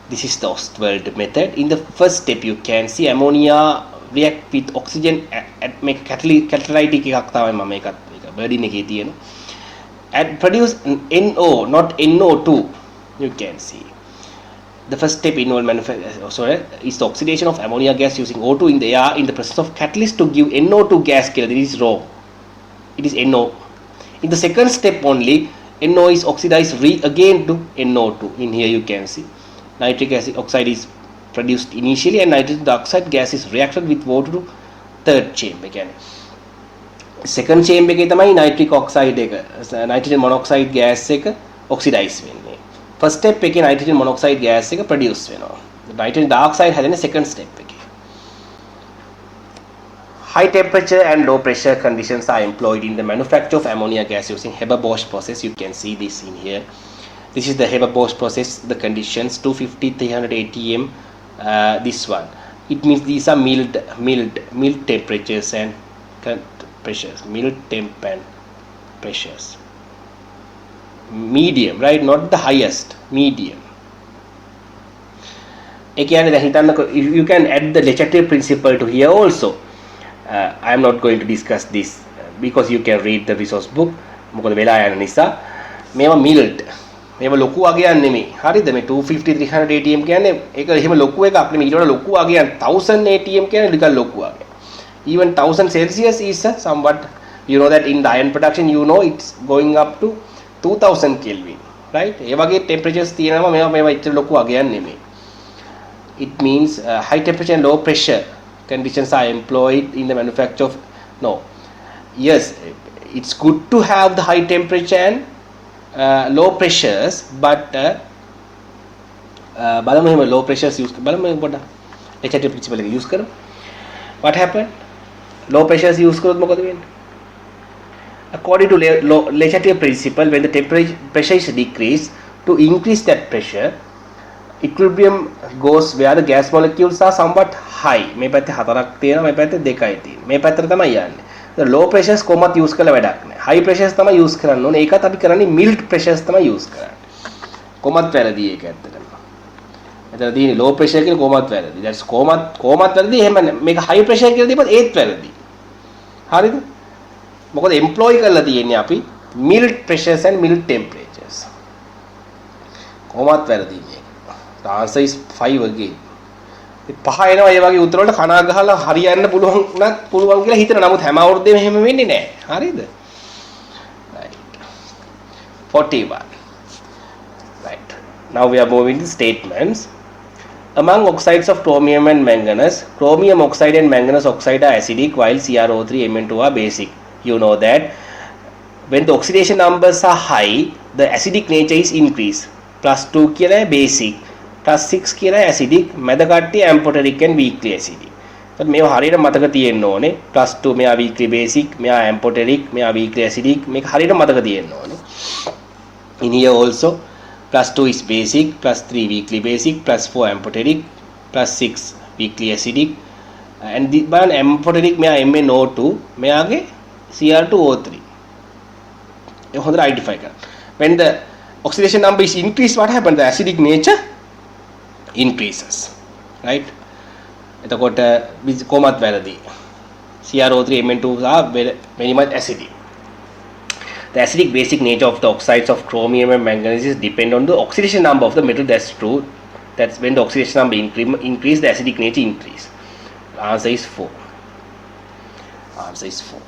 This is the Oswald method. In the first step you can see ammonia react with oxygen at make catalytic එකක් තමයි මම මේකත් බර්ඩින් එකේ තියෙන and produce NO not NO2. You can see. The first step involved is the oxidation of ammonia gas using O2 in the air in the presence of catalyst to give NO2 gas. This is wrong. It is NO. In the second step only, NO is oxidized again to NO2. In here you can see nitric acid oxide is produced initially and nitrogen dioxide gas is reacted with water to third chamber. Again, second chamber එකේ තමයි nitric oxide එක nitrogen monoxide gas එක oxidize වෙන්නේ. First step එකේ nitrogen monoxide gas එක produce වෙනවා. Nitrogen dioxide හැදෙන්නේ second step එකේ. High temperature and low pressure conditions are employed in the manufacture of ammonia gas using Haber-Bosch process. You can see this in here. This is the Haber-Bosch process. The conditions 250, 300 atm. This one. It means these are mild temperatures and pressures. Mild temp and pressures. Medium, right? Not the highest. Medium. You can add the Le Chatelier principle to here also. I am not going to discuss this because you can read the resource book. මොකද වෙලා යන නිසා මේවා mild. මේවා ලොකු අගයන් නෙමෙයි. හරිද? මේ 250 300 atm කියන්නේ ඒක එහෙම ලොකු එකක් නෙමෙයි. ඊට වඩා ලොකු අගයන් 1000 atm කියන්නේ ටිකක් ලොකු අගයක්. Even 1000 Celsius is somewhat, you know that in the iron production you know it's going up to 2000 Kelvin, right? ඒ වගේ temperatures තියෙනවා මේවා ඉච්ච ලොකු අගයන් නෙමෙයි. It means high temperature and low pressure conditions are employed in the manufacture of yes, it's good to have the high temperature and low pressures, but බලමු එහෙම low pressures use බලමු පොඩ්ඩක් Le Chatelier principle එක use කරමු. What happened? Low pressures use කරොත් මොකද වෙන්නේ? According to Le Chatelier principle, when the pressure is decreased, to increase that pressure, equilibrium goes where the gas molecules are somewhat high. මේ පැත්තේ හතරක් තියෙනවා, මේ පැත්තේ දෙකයි තියෙන්නේ. මේ පැත්තට තමයි යන්නේ. The low pressures කොහොමත් use කළ වැඩක් නැහැ. High pressures තමයි use කරන්න ඕනේ. ඒකත් අපි කරන්නේ mild pressures තමයි use කරන්නේ. කොහොමත් වැරදි ඒක ඇත්තටම. මෙතන තියෙන්නේ low pressure කියන කොහොමත් වැරදි. that's කොහොමත් වැරදි. එහෙම මේක high pressure කියලා දීපත් ඒත් වැරදි. හරිද? මොකද employ කරලා තියෙන්නේ අපි mild pressures and mild temperatures. කොහොමත් වැරදි මේක. The answer is 5 again. පහ එනවා ඒ වගේ උත්තර වලට කණා ගහලා හරියන්න පුළුවන් කියලා හිතන. නමුත් හැම අවුරුද්දේම එහෙම වෙන්නේ නැහැ. හරිද? Right. 41. Right. Now we are moving to statements. Among oxides of chromium and manganese, chromium oxide and manganese oxide are acidic while CrO3 Mn2 are basic. You know that when the oxidation numbers are high, the acidic nature is increased. +2 කියලා basic, +6 කියලා acidic, මැද කට්ටිය amphoteric and weakly acidic. ඒත් මේව හරියට මතක තියෙන්න ඕනේ. +2 මෙයා weakly basic, මෙයා amphoteric, මෙයා weakly acidic. මේක හරියට මතක තියෙන්න ඕනේ. In here also +2 is basic, +3 weakly basic, +4 amphoteric, +6 weakly acidic, and the one amphoteric මෙයා MnO2, මෙයාගේ Cr2O3. ඒක හොඳට identify කරන්න. When the oxidation number is increased, what happens? The acidic nature increases, right? එතකොට කොහොමත් වැරදි. CrO3 Mn2 are very much acidic. The acidic basic nature of the oxides of chromium and manganese depend on the oxidation number of the metal. That's true. That's when the oxidation number increase, the acidic nature increase. Answer is 4. Answer is 4.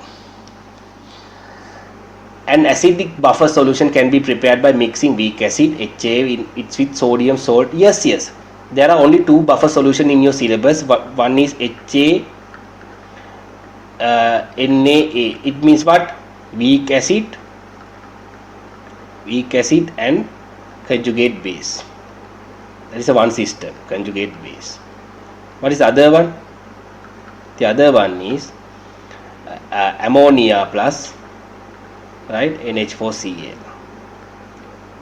An acidic buffer solution can be prepared by mixing weak acid HA with sodium salt. Yes, yes. There are only 2 buffer solution in your syllabus. One is HA NaA. It means what? Weak acid and conjugate base. That is a one system, conjugate base. What is the other one? The other one is ammonia plus, right, NH4Cl.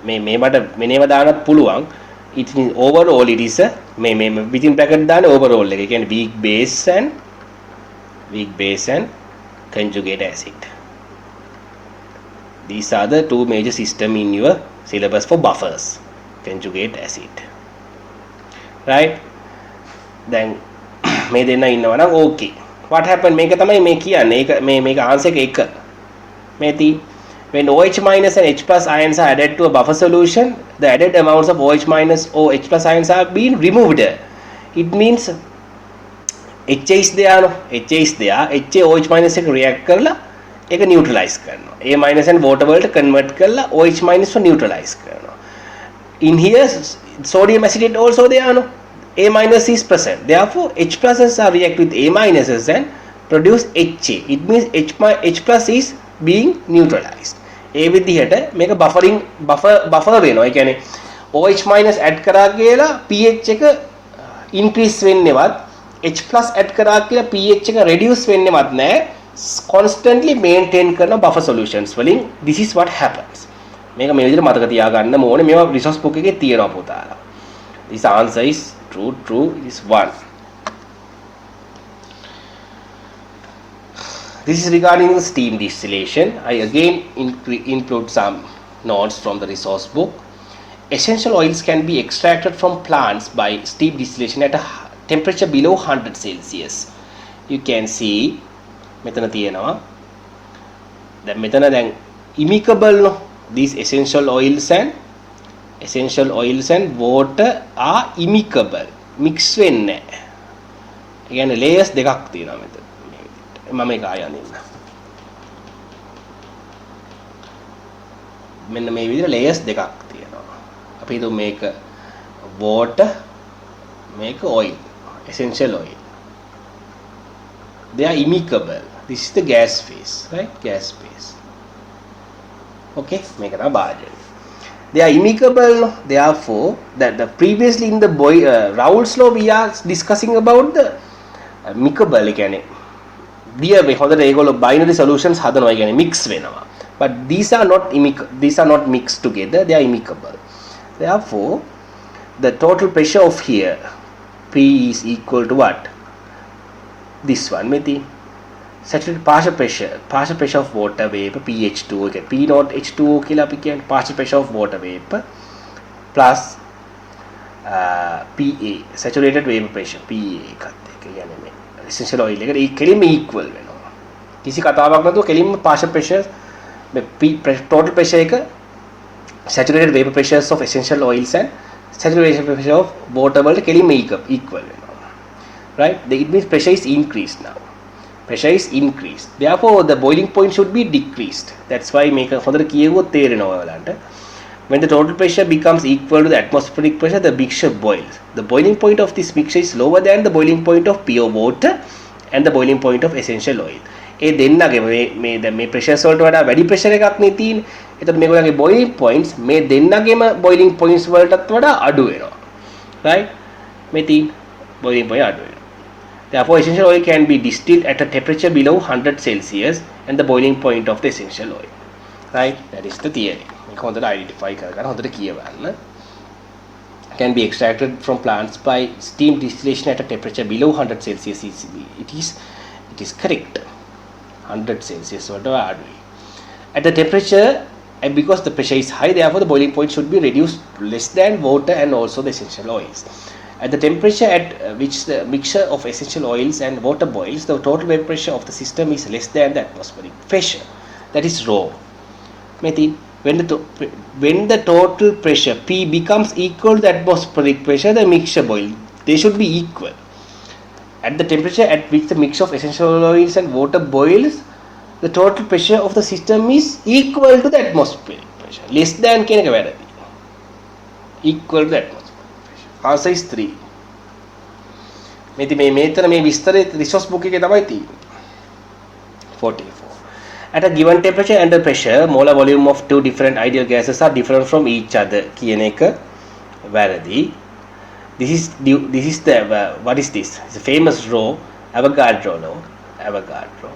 මේවට දාන්නත් පුළුවන්. It means overall it is a within bracket දාන overall එක. ඒ කියන්නේ weak base and conjugate acid. These are the 2 major systems in your syllabus for buffers. Conjugate acid. Right? Then මේ දෙන්න ඉන්නවා නම් okay. What happened? මේක තමයි මේ කියන්නේ. මේක answer එක 1. මේ තියෙන්නේ when OH minus and H plus ions are added to a buffer solution, the added amounts of OH minus or H plus ions are being removed. It means HA is there, no? HA is there. HA OH minus එක react කරලා ඒක neutralize කරනවා. A minus and water වලට convert කරලා OH minus for neutralize කරනවා. In here sodium acetate also there, no? A minus is present. Therefore H pluses are react with A minuses and produce HA. It means H plus is being neutralized. ඒ විදිහට මේක buffer වෙනවා. ඒ කියන්නේ OH minus add කරා කියලා pH එක increase වෙන්නේවත් H plus add කරා කියලා pH එක reduce වෙන්නේවත් නැහැ. Constantly maintain කරන buffer solutions වලින් this is what happens. මේක මේ විදිහට මතක තියාගන්න ඕනේ. මේවා resource book එකේ තියෙනවා පුතාලා. This answer is true is 1. This is regarding the steam distillation. I again include some notes from the resource book. Essential oils can be extracted from plants by steam distillation at a temperature below 100 Celsius. You can see මෙතන තියෙනවා. දැන් මෙතන දැන් imicable no. These essential oils and water are imicable. Mix වෙන්නේ නැහැ. ඒ කියන්නේ layers දෙකක් තියෙනවා මෙතන. මම ඒක ආයෙ අනින්න. මෙන්න මේ විදිහට layers දෙකක් තියෙනවා. අපි හිතමු මේක water, මේක oil, essential oil. They are imicable. This is the gas phase, right? Gas phase. Okay, මේක තමයි භාජනය. They are imicable. Therefore, that the previously in the Raoult's law we are discussing about the mixable. ඒ කියන්නේ දිය මේ හොඳට ඒගොල්ලෝ binary solutions හදනවා. ඒ කියන්නේ mix වෙනවා. But these are not mixed together. They are imicable. Therefore, the total pressure of here P is equal to what? This one මෙති saturated partial pressure of water vapor pH2 okay P not H2O කියලා අපි කියන්නේ partial pressure of water vapor plus PA saturated vapor pressure PA එකත් එක කියන්නේ මේ essential oil එකට ඒ කෙලින්ම equal වෙනවා. කිසි කතාවක් නැතුව කෙලින්ම partial pressure total pressure එක saturated vapor pressures of essential oils and saturated vapor pressure of water වලට කෙලින්ම equal වෙනවා. Right? It means pressure is increased now. Pressure is increased. Therefore, the boiling point should be decreased. That's why make හොඳට කියවුවොත් තේරෙනවා ඔයාලන්ට. When the total pressure becomes equal to the atmospheric pressure, the mixture boils. The boiling point of this mixture is lower than the boiling point of pure water and the boiling point of essential oil. ඒ දෙන්නගේ මේ pressures වලට වඩා වැඩි pressure එකක් නේ තියෙන්නේ. එතකොට මේගොල්ලන්ගේ boiling points මේ දෙන්නගේම boiling points වලටත් වඩා අඩු වෙනවා. Right? මේ තියෙන boiling point අඩු වෙනවා. Therefore, essential oil can be distilled at a temperature below 100 Celsius and the boiling point of the essential oil. Right? That is the theory. මේක හොඳට identify කරගන්න හොඳට කියවන්න. Can be extracted from plants by steam distillation at a temperature below 100 Celsius. It is correct. 100 Celsius වලට අඩුයි. At the temperature, and because the pressure is high, therefore the boiling point should be reduced less than water and also the essential oils. At the temperature at which the mixture of essential oils and water boils, the total vapor pressure of the system is less than the atmospheric pressure. That is rho. method, when the total pressure P becomes equal to the atmospheric pressure, the mixture boils. They should be equal. At the temperature at which the mixture of essential oils and water boils, the total pressure of the system is equal to the atmospheric pressure. Less than කියන එක වැරදි. Equal to the atmospheric pressure. Answer is 3. මෙතන මේ විස්තරේ resource book එකේ තමයි තියෙන්නේ. 44. At a given temperature and the pressure, molar volume of two different ideal gases are different from each other. කියන එක වැරදි. This is the what is this? It's a famous law, Avogadro law. Avogadro.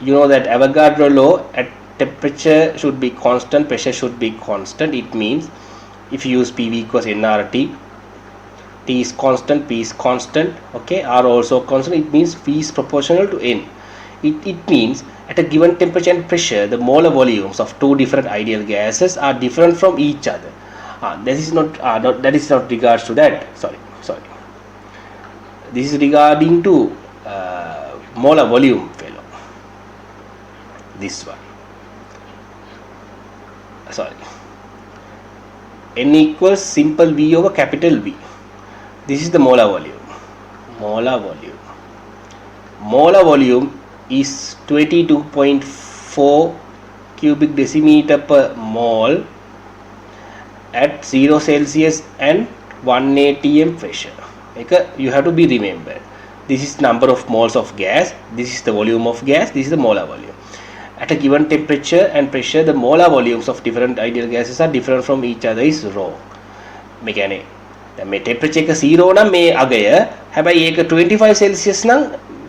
You know that Avogadro law, at temperature should be constant, pressure should be constant. It means if you use PV equals nRT, T is constant, P is constant, okay, R also constant. It means P is proportional to N. It means at a given temperature and pressure, the molar volumes of two different ideal gases are different from each other. That is not regards to that. Sorry. This is regarding to molar volume, fellow. This one. Sorry. N equals simple V over capital V. This is the molar volume. Molar volume is 22.4 cubic decimeter per mole at 0 Celsius and 1 atm pressure. You have to be remembered. This is number of moles of gas. This is the volume of gas. This is the molar volume. At a given temperature and pressure, the molar volumes of different ideal gases are different from each other is rho. Mechanic. මේ temperature එක 0 නම් මේ අගය හැබැයි ඒක 25 celsius නම්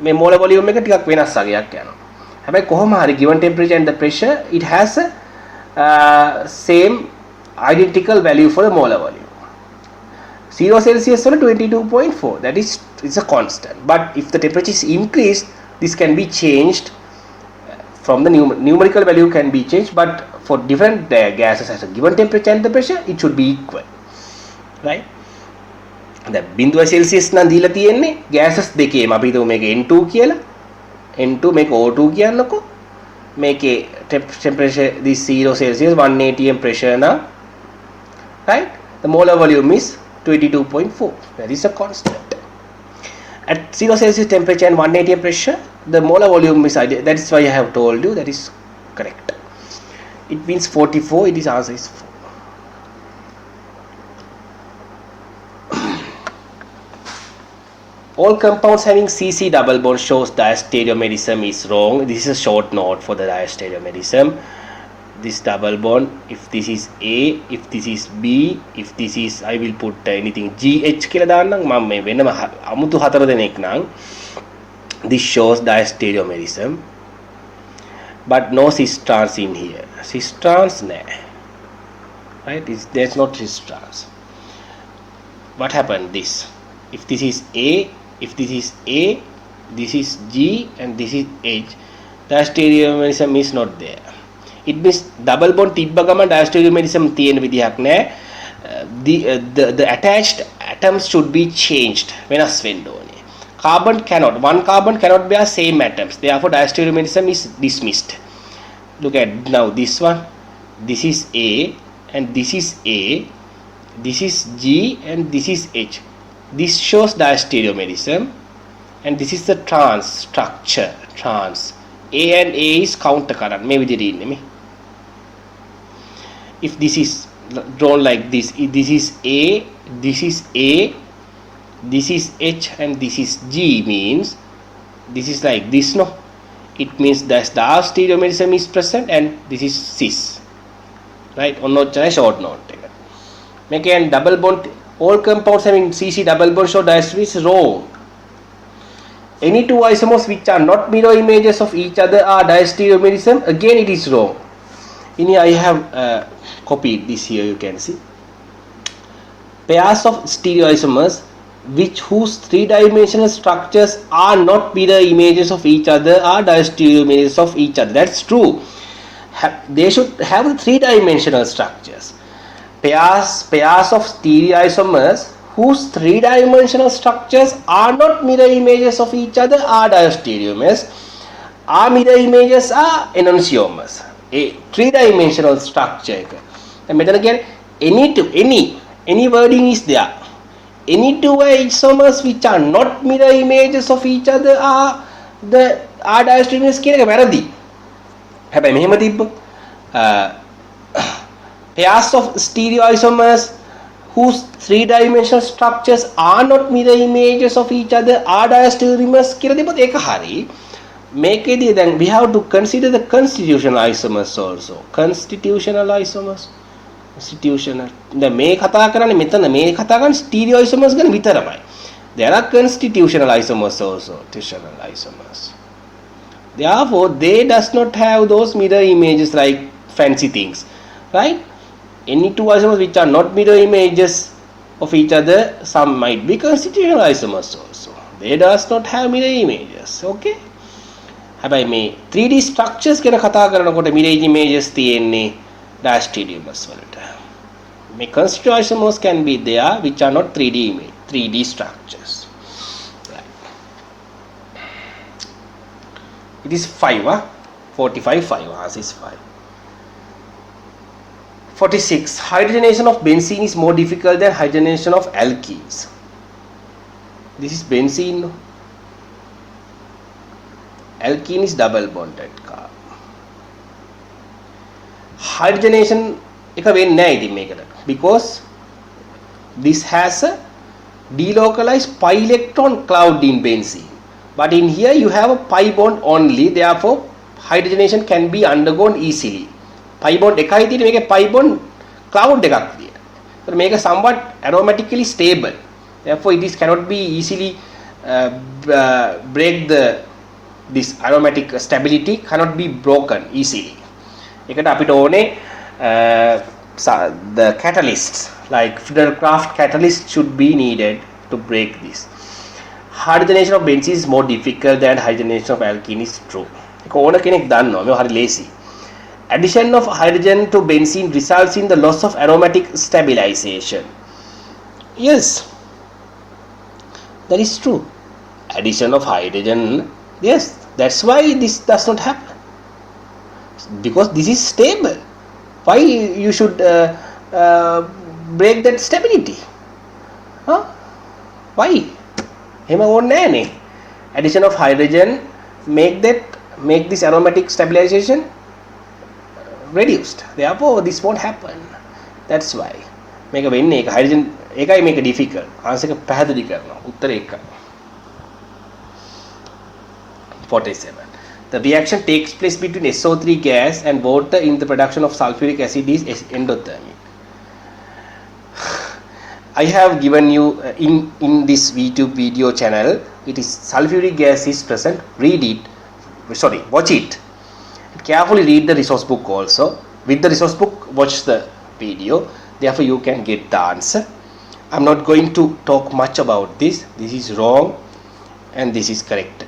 මේ molar volume එක ටිකක් වෙනස් අගයක් යනවා. හැබැයි කොහොම හරි given temperature and the pressure, it has a same identical value for the molar volume. 0 celsius වල 22.4, that is it's a constant. But if the temperature is increased, this can be changed from the numerical value can be changed, but for different gases at a given temperature and the pressure, it should be equal, right? The 0 celsius නම් දීලා තියෙන්නේ gases දෙකේම අපි හිතමු මේක N2 කියලා, N2 මේක O2 කියන්නකෝ. මේකේ temperature this 0 celsius 1 atm pressure now, right? The molar volume is 22.4. that is a constant. At 0 celsius temperature and 1 atm pressure, the molar volume is ideal. That is why I have told you that is correct. It means 44. It is answer is 4. All compounds having CC double bond shows diastereomerism is wrong. This is a short note for the diastereomerism. This double bond, if this is A, if this is B, if this is, I will put anything GH කියලා දාන්නම් මම මේ වෙනම අමුතු හතර දෙනෙක් නම්, this shows diastereomerism, but no cis trans in here. Cis trans නෑ, right? There's not cis trans. What happened? This, if this is A, if this is A, this is G and this is H, diastereomerism is not there. It means double bond තිබ්බ ගමන් diastereomerism තියෙන විදිහක් නෑ. The attached atoms should be changed. වෙනස් වෙන්න ඕනේ. One carbon cannot bear same atoms. Therefore diastereomerism is dismissed. Look at now this one. This is A and this is A. This is G and this is H. This shows diastereomerism, and this is the trans structure. Trans. A and A is counter current. මේ විදිහට ඉන්නේ මේ. If this is drawn like this, this is A, this is A, this is H and this is G, means this is like this, no? It means that the diastereomerism is present and this is cis, right? ඔන්නොච්චරයි short note එක. මේකෙන් double bond, all compounds having CC double bond show diastereomerism is wrong. Any two isomers which are not mirror images of each other are diastereomerism. Again, it is wrong. In here I have copied this here. You can see pairs of stereoisomers whose three-dimensional structures are not mirror images of each other are diastereomerism of each other. That's true. They should have three-dimensional structures. Pairs of stereoisomers whose three-dimensional structures are not mirror images of each other are diastereomers. our mirror images are enantiomers, a three-dimensional structure එක. දැන් මෙතන කියන්නේ any wording is there. Any two isomers which are not mirror images of each other are the R diastereomers කියන එක වැරදි. හැබැයි මෙහෙම තිබ්බොත් pairs of stereoisomers whose three-dimensional structures are not mirror images of each other are diastereomers කියලා තිබ්බොත් ඒක හරි. මේකෙදී දැන් we have to consider the constitutional isomers also. Constitutional isomers. Constitutional. දැන් මේ කතා කරන්නේ මෙතන මේ කතා කරන්නේ stereo isomers ගැන විතරමයි. There are constitutional isomers also. Constitutional isomers. Therefore, they does not have those mirror images like fancy things, right? Any two isomers which are not mirror images of each other, some might be constitutional isomers also. They does not have mirror images, okay? හැබැයි මේ 3D structures ගැන කතා කරනකොට mirror images තියෙන්නේ diastereomers වලට. මේ constitutional isomers can be there which are not 3D image, 3D structures. Right. It is 5, 45, 5. Answer is 5. 46. Hydrogenation of benzene is more difficult than hydrogenation of alkenes. This is benzene. Alkene is double bonded carbon. Hydrogenation එක වෙන්නේ නැහැ ඉතින් මේකට because this has a delocalized pi electron cloud in benzene, but in here you have a pi bond only, therefore hydrogenation can be undergone easily. Pi bond එකයි තියෙන්නේ මේකේ pi bond cloud එකක් තියෙනවා. ඒතර මේක somewhat aromatically stable, therefore it is cannot be easily break this aromatic stability cannot be broken easily. එකට අපිට ඕනේ the catalysts like Friedel-Crafts catalyst should be needed to break this. Hydrogenation of benzene is more difficult than hydrogenation of alkene is true. ඒක ඕන කෙනෙක් දන්නවා මේක හරි lazy. Addition of hydrogen to benzene results in the loss of aromatic stabilization. Yes, that is true. Addition of hydrogen, yes, that's why this does not happen, because this is stable. Why you should break that stability? Huh? Why? එහෙම ඕනේ නැහනේ. Addition of hydrogen make this aromatic stabilization reduced. Therefore this won't happen. That's why මේක වෙන්නේ ඒක hydrogen ඒකයි මේක difficult. Answer එක පැහැදිලි කරනවා. උත්තරේ එකයි. 47. The reaction takes place between SO3 gas and water in the production of sulfuric acid is endothermic. I have given you in this YouTube video channel, it is sulfuric gas is present. Read it. Sorry, watch it. Carefully read the resource book also. With the resource book, watch the video. Therefore, you can get the answer. I'm not going to talk much about this. This is wrong and this is correct.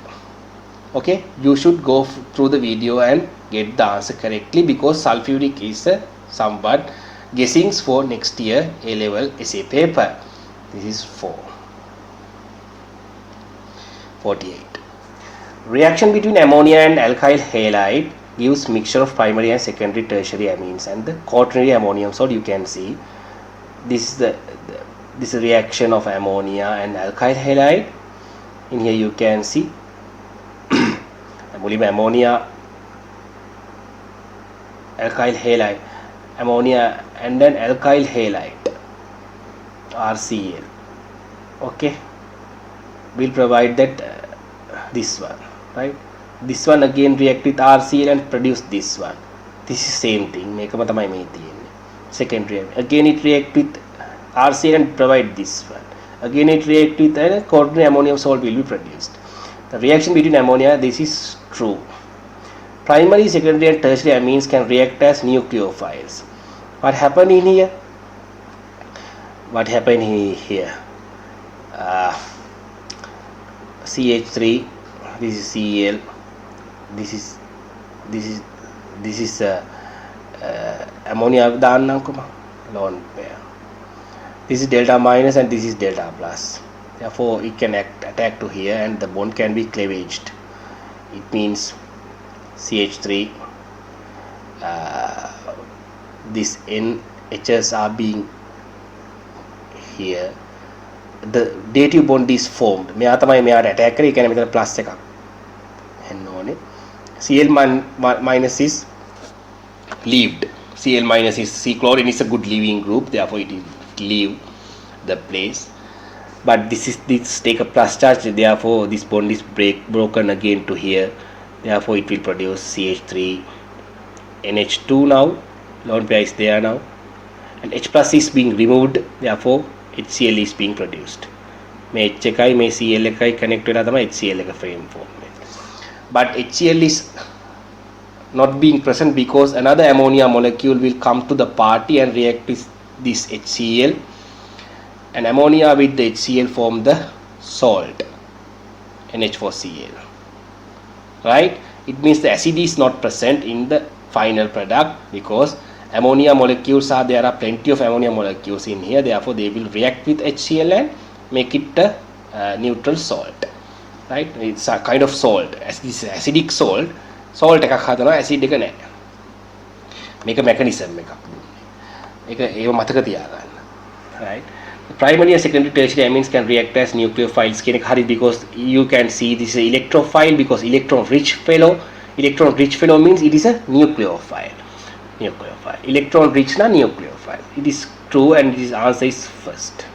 Okay, you should go through the video and get the answer correctly, because sulfuric is somewhat guessings for next year A-level essay paper. This is 4. 48. Reaction between ammonia and alkyl halide gives mixture of primary and secondary tertiary amines and the quaternary ammonium salt. You can see this is this reaction of ammonia and alkyl halide. In here you can see ammonia, alkyl halide, ammonia and then alkyl halide, RCl. Okay, we'll provide that this one, right? This one again react with RCl and produce this one. This is same thing. මේකම තමයි මේ තියෙන්නේ. Secondary. Again it react with RCl and provide this one. Again it react with quaternary ammonium salt will be produced. The reaction between ammonia, this is true. Primary, secondary and tertiary amines can react as nucleophiles. What happened in here? What happened here? CH3, this is Cl, this is ammonia lone pair. This is delta minus and this is delta plus. Therefore it can attack to here and the bond can be cleavaged. It means CH3, these NHs are being here, the dative bond is formed. මෙයා තමයි මෙයාට attack කරේ. ඒ කියන්නේ මෙතන plus එකක් එන්න ඕනේ. Cl minus is leaved. Cl minus is, C chlorine is a good leaving group, therefore it will leave the place. But this take a plus charge, therefore this bond is broken again to here, therefore it will produce CH3 NH2 now. Lone pair is there now, and H plus is being removed, therefore HCl is being produced. මේ H එකයි මේ Cl එකයි connect වෙලා තමයි HCl එක frame form වෙන්නේ. But HCl is not being present because another ammonia molecule will come to the party and react with this HCl, and ammonia with the HCl form the salt NH4Cl. Right? It means the acid is not present in the final product because ammonia molecules are there are plenty of ammonia molecules in here, therefore they will react with HCl and make it a neutral salt. Right? It's a kind of salt. As this acidic salt එකක් හදනවා, acid එක නෑ. මේක mechanism එකක්. ඒක ඒව මතක තියාගන්න. Right? The primary and secondary tertiary amines can react as nucleophiles කියන එක හරි, because you can see this is an electrophile because electron rich fellow. Electron rich fellow means it is a nucleophile. Electron rich na nucleophile. It is true, and this answer is first.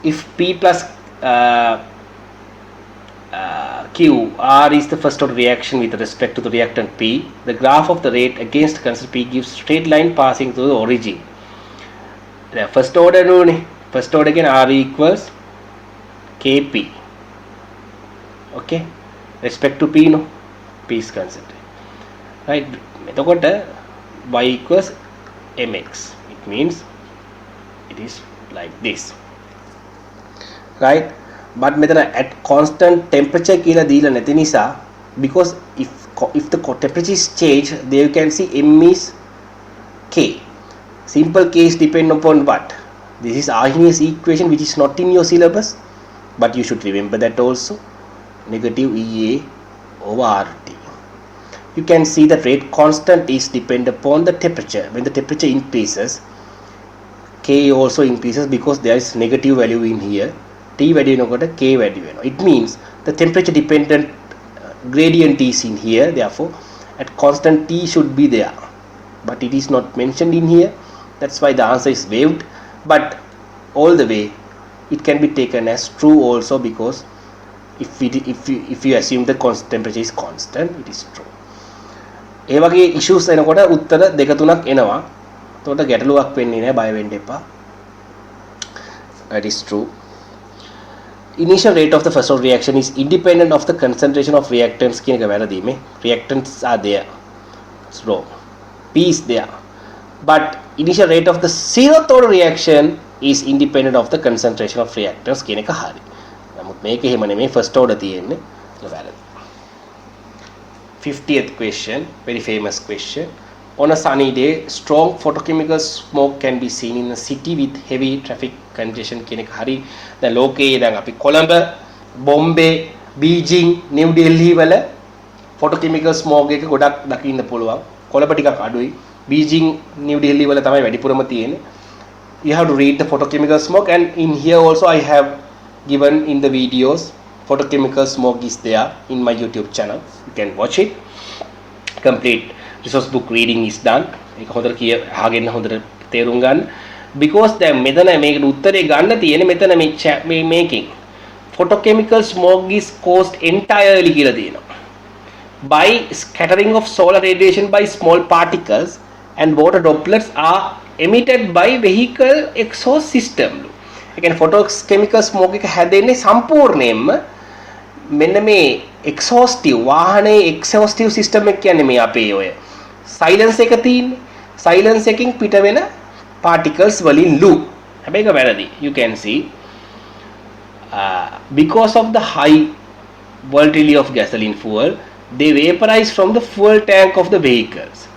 If P plus Q, R is the first order reaction with respect to the reactant P, the graph of the rate against constant P gives straight line passing through the origin. The first order again, R equals Kp. Okay, respect to P, no, P is constant. Right, එතකොට y equals mx. It means it is like this. Right, but මෙතන at constant temperature කියලා දීලා නැති නිසා, because if the temperature is changed, there you can see m is k. Simple case depend upon what? This is Arrhenius equation, which is not in your syllabus, but you should remember that also. Negative EA over RT. You can see that rate constant is depend upon the temperature. When the temperature increases, K also increases because there is negative value in here. T value got a K value. It means the temperature dependent gradient is in here. Therefore, at constant T should be there, but it is not mentioned in here. That's why the answer is waived. But all the way, it can be taken as true also, because if you assume the temperature is constant, it is true. ඒ වගේ issues එනකොට උත්තර දෙක තුනක් එනවා. එතකොට ගැටලුවක් වෙන්නේ නැහැ, බය වෙන්න එපා. That is true. Initial rate of the first order reaction is independent of the concentration of reactants කියන එක වැරදි මේ. Reactants are there. It's wrong. P is there. But initial rate of the zeroth order reaction is independent of the concentration of reactants කියන එක හරි. නමුත් මේක එහෙම නෙමෙයි, first order තියෙන්නේ. ඒක වැරදි. 50th question, very famous question. On a sunny day, strong photochemical smoke can be seen in a city with heavy traffic congestion කියන එක හරි. දැන් ලෝකයේ දැන් අපි කොළඹ, බොම්බේ, බීජිං, නිව් ඩෙල්හි වල photochemical smoke එක ගොඩක් දකින්න පුළුවන්. කොළඹ ටිකක් අඩුයි. බීජිං, නිව් ඩෙල්හි වල තමයි වැඩිපුරම තියෙන්නේ. You have to read the photochemical smoke, and in here also I have given in the videos. Photochemical smoke is there in my YouTube channel. You can watch it. Complete resource book reading is done. ඒක හොඳට අහගෙන හොඳට තේරුම් ගන්න. Because දැන් මෙතන මේකට උත්තරේ ගන්න තියෙන්නේ මෙතන මේ making. Photochemical smoke is caused entirely කියලා තියෙනවා. By scattering of solar radiation by small particles, and water droplets are emitted by vehicle exhaust system. ඒ කියන්නේ photochemical smoke එක හැදෙන්නේ සම්පූර්ණයෙන්ම මෙන්න මේ exhaustive වාහනේ exhaustive system එක කියන්නේ මේ අපේ ඔය silence එක තියෙන්නේ. silence එකකින් පිට වෙන particles වලින් loop. හැබැයි ඒක වැරදි. You can see because of the high volatility of gasoline fuel, they vaporize from the fuel tank of the vehicles,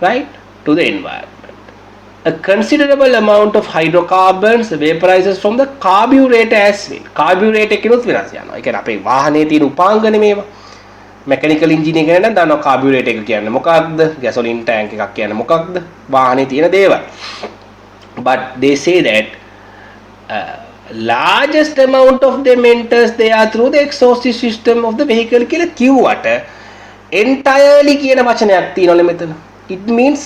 right, to the environment. a considerable amount of hydrocarbons vaporizes from the carburetor as well. Carburetor කියනොත් වෙනස් යනවා. ඒ කියන්නේ අපේ වාහනේ තියෙන උපාංගනේ මේවා. mechanical engineering ගැන නම් දන්නවා carburetor එක කියන්නේ මොකක්ද? gasoline tank එකක් කියන්නේ මොකක්ද? වාහනේ තියෙන දේවල්. But they say that largest amount of them enters there through the exhaust system of the vehicle කියලා කිව්වට entirely කියන වචනයක් තියෙනවලු මෙතන. It means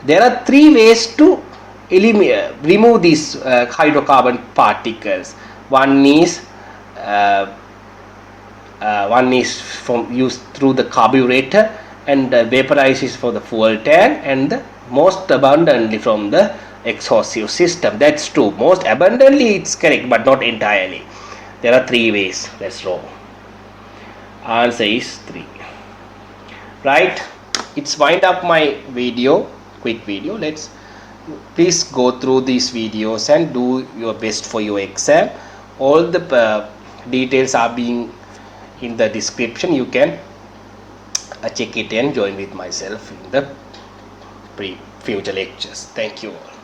there are three ways to remove these hydrocarbon particles. One is from used through the carburetor and vaporizes for the fuel tank, and the most abundantly from the exhaust system. That's true. Most abundantly it's correct, but not entirely. There are three ways. That's wrong. Answer is 3. Right? It's wind up my video, quick video. Please go through these videos and do your best for your exam. All the details are being in the description. You can check it and join with myself in the future lectures. Thank you all.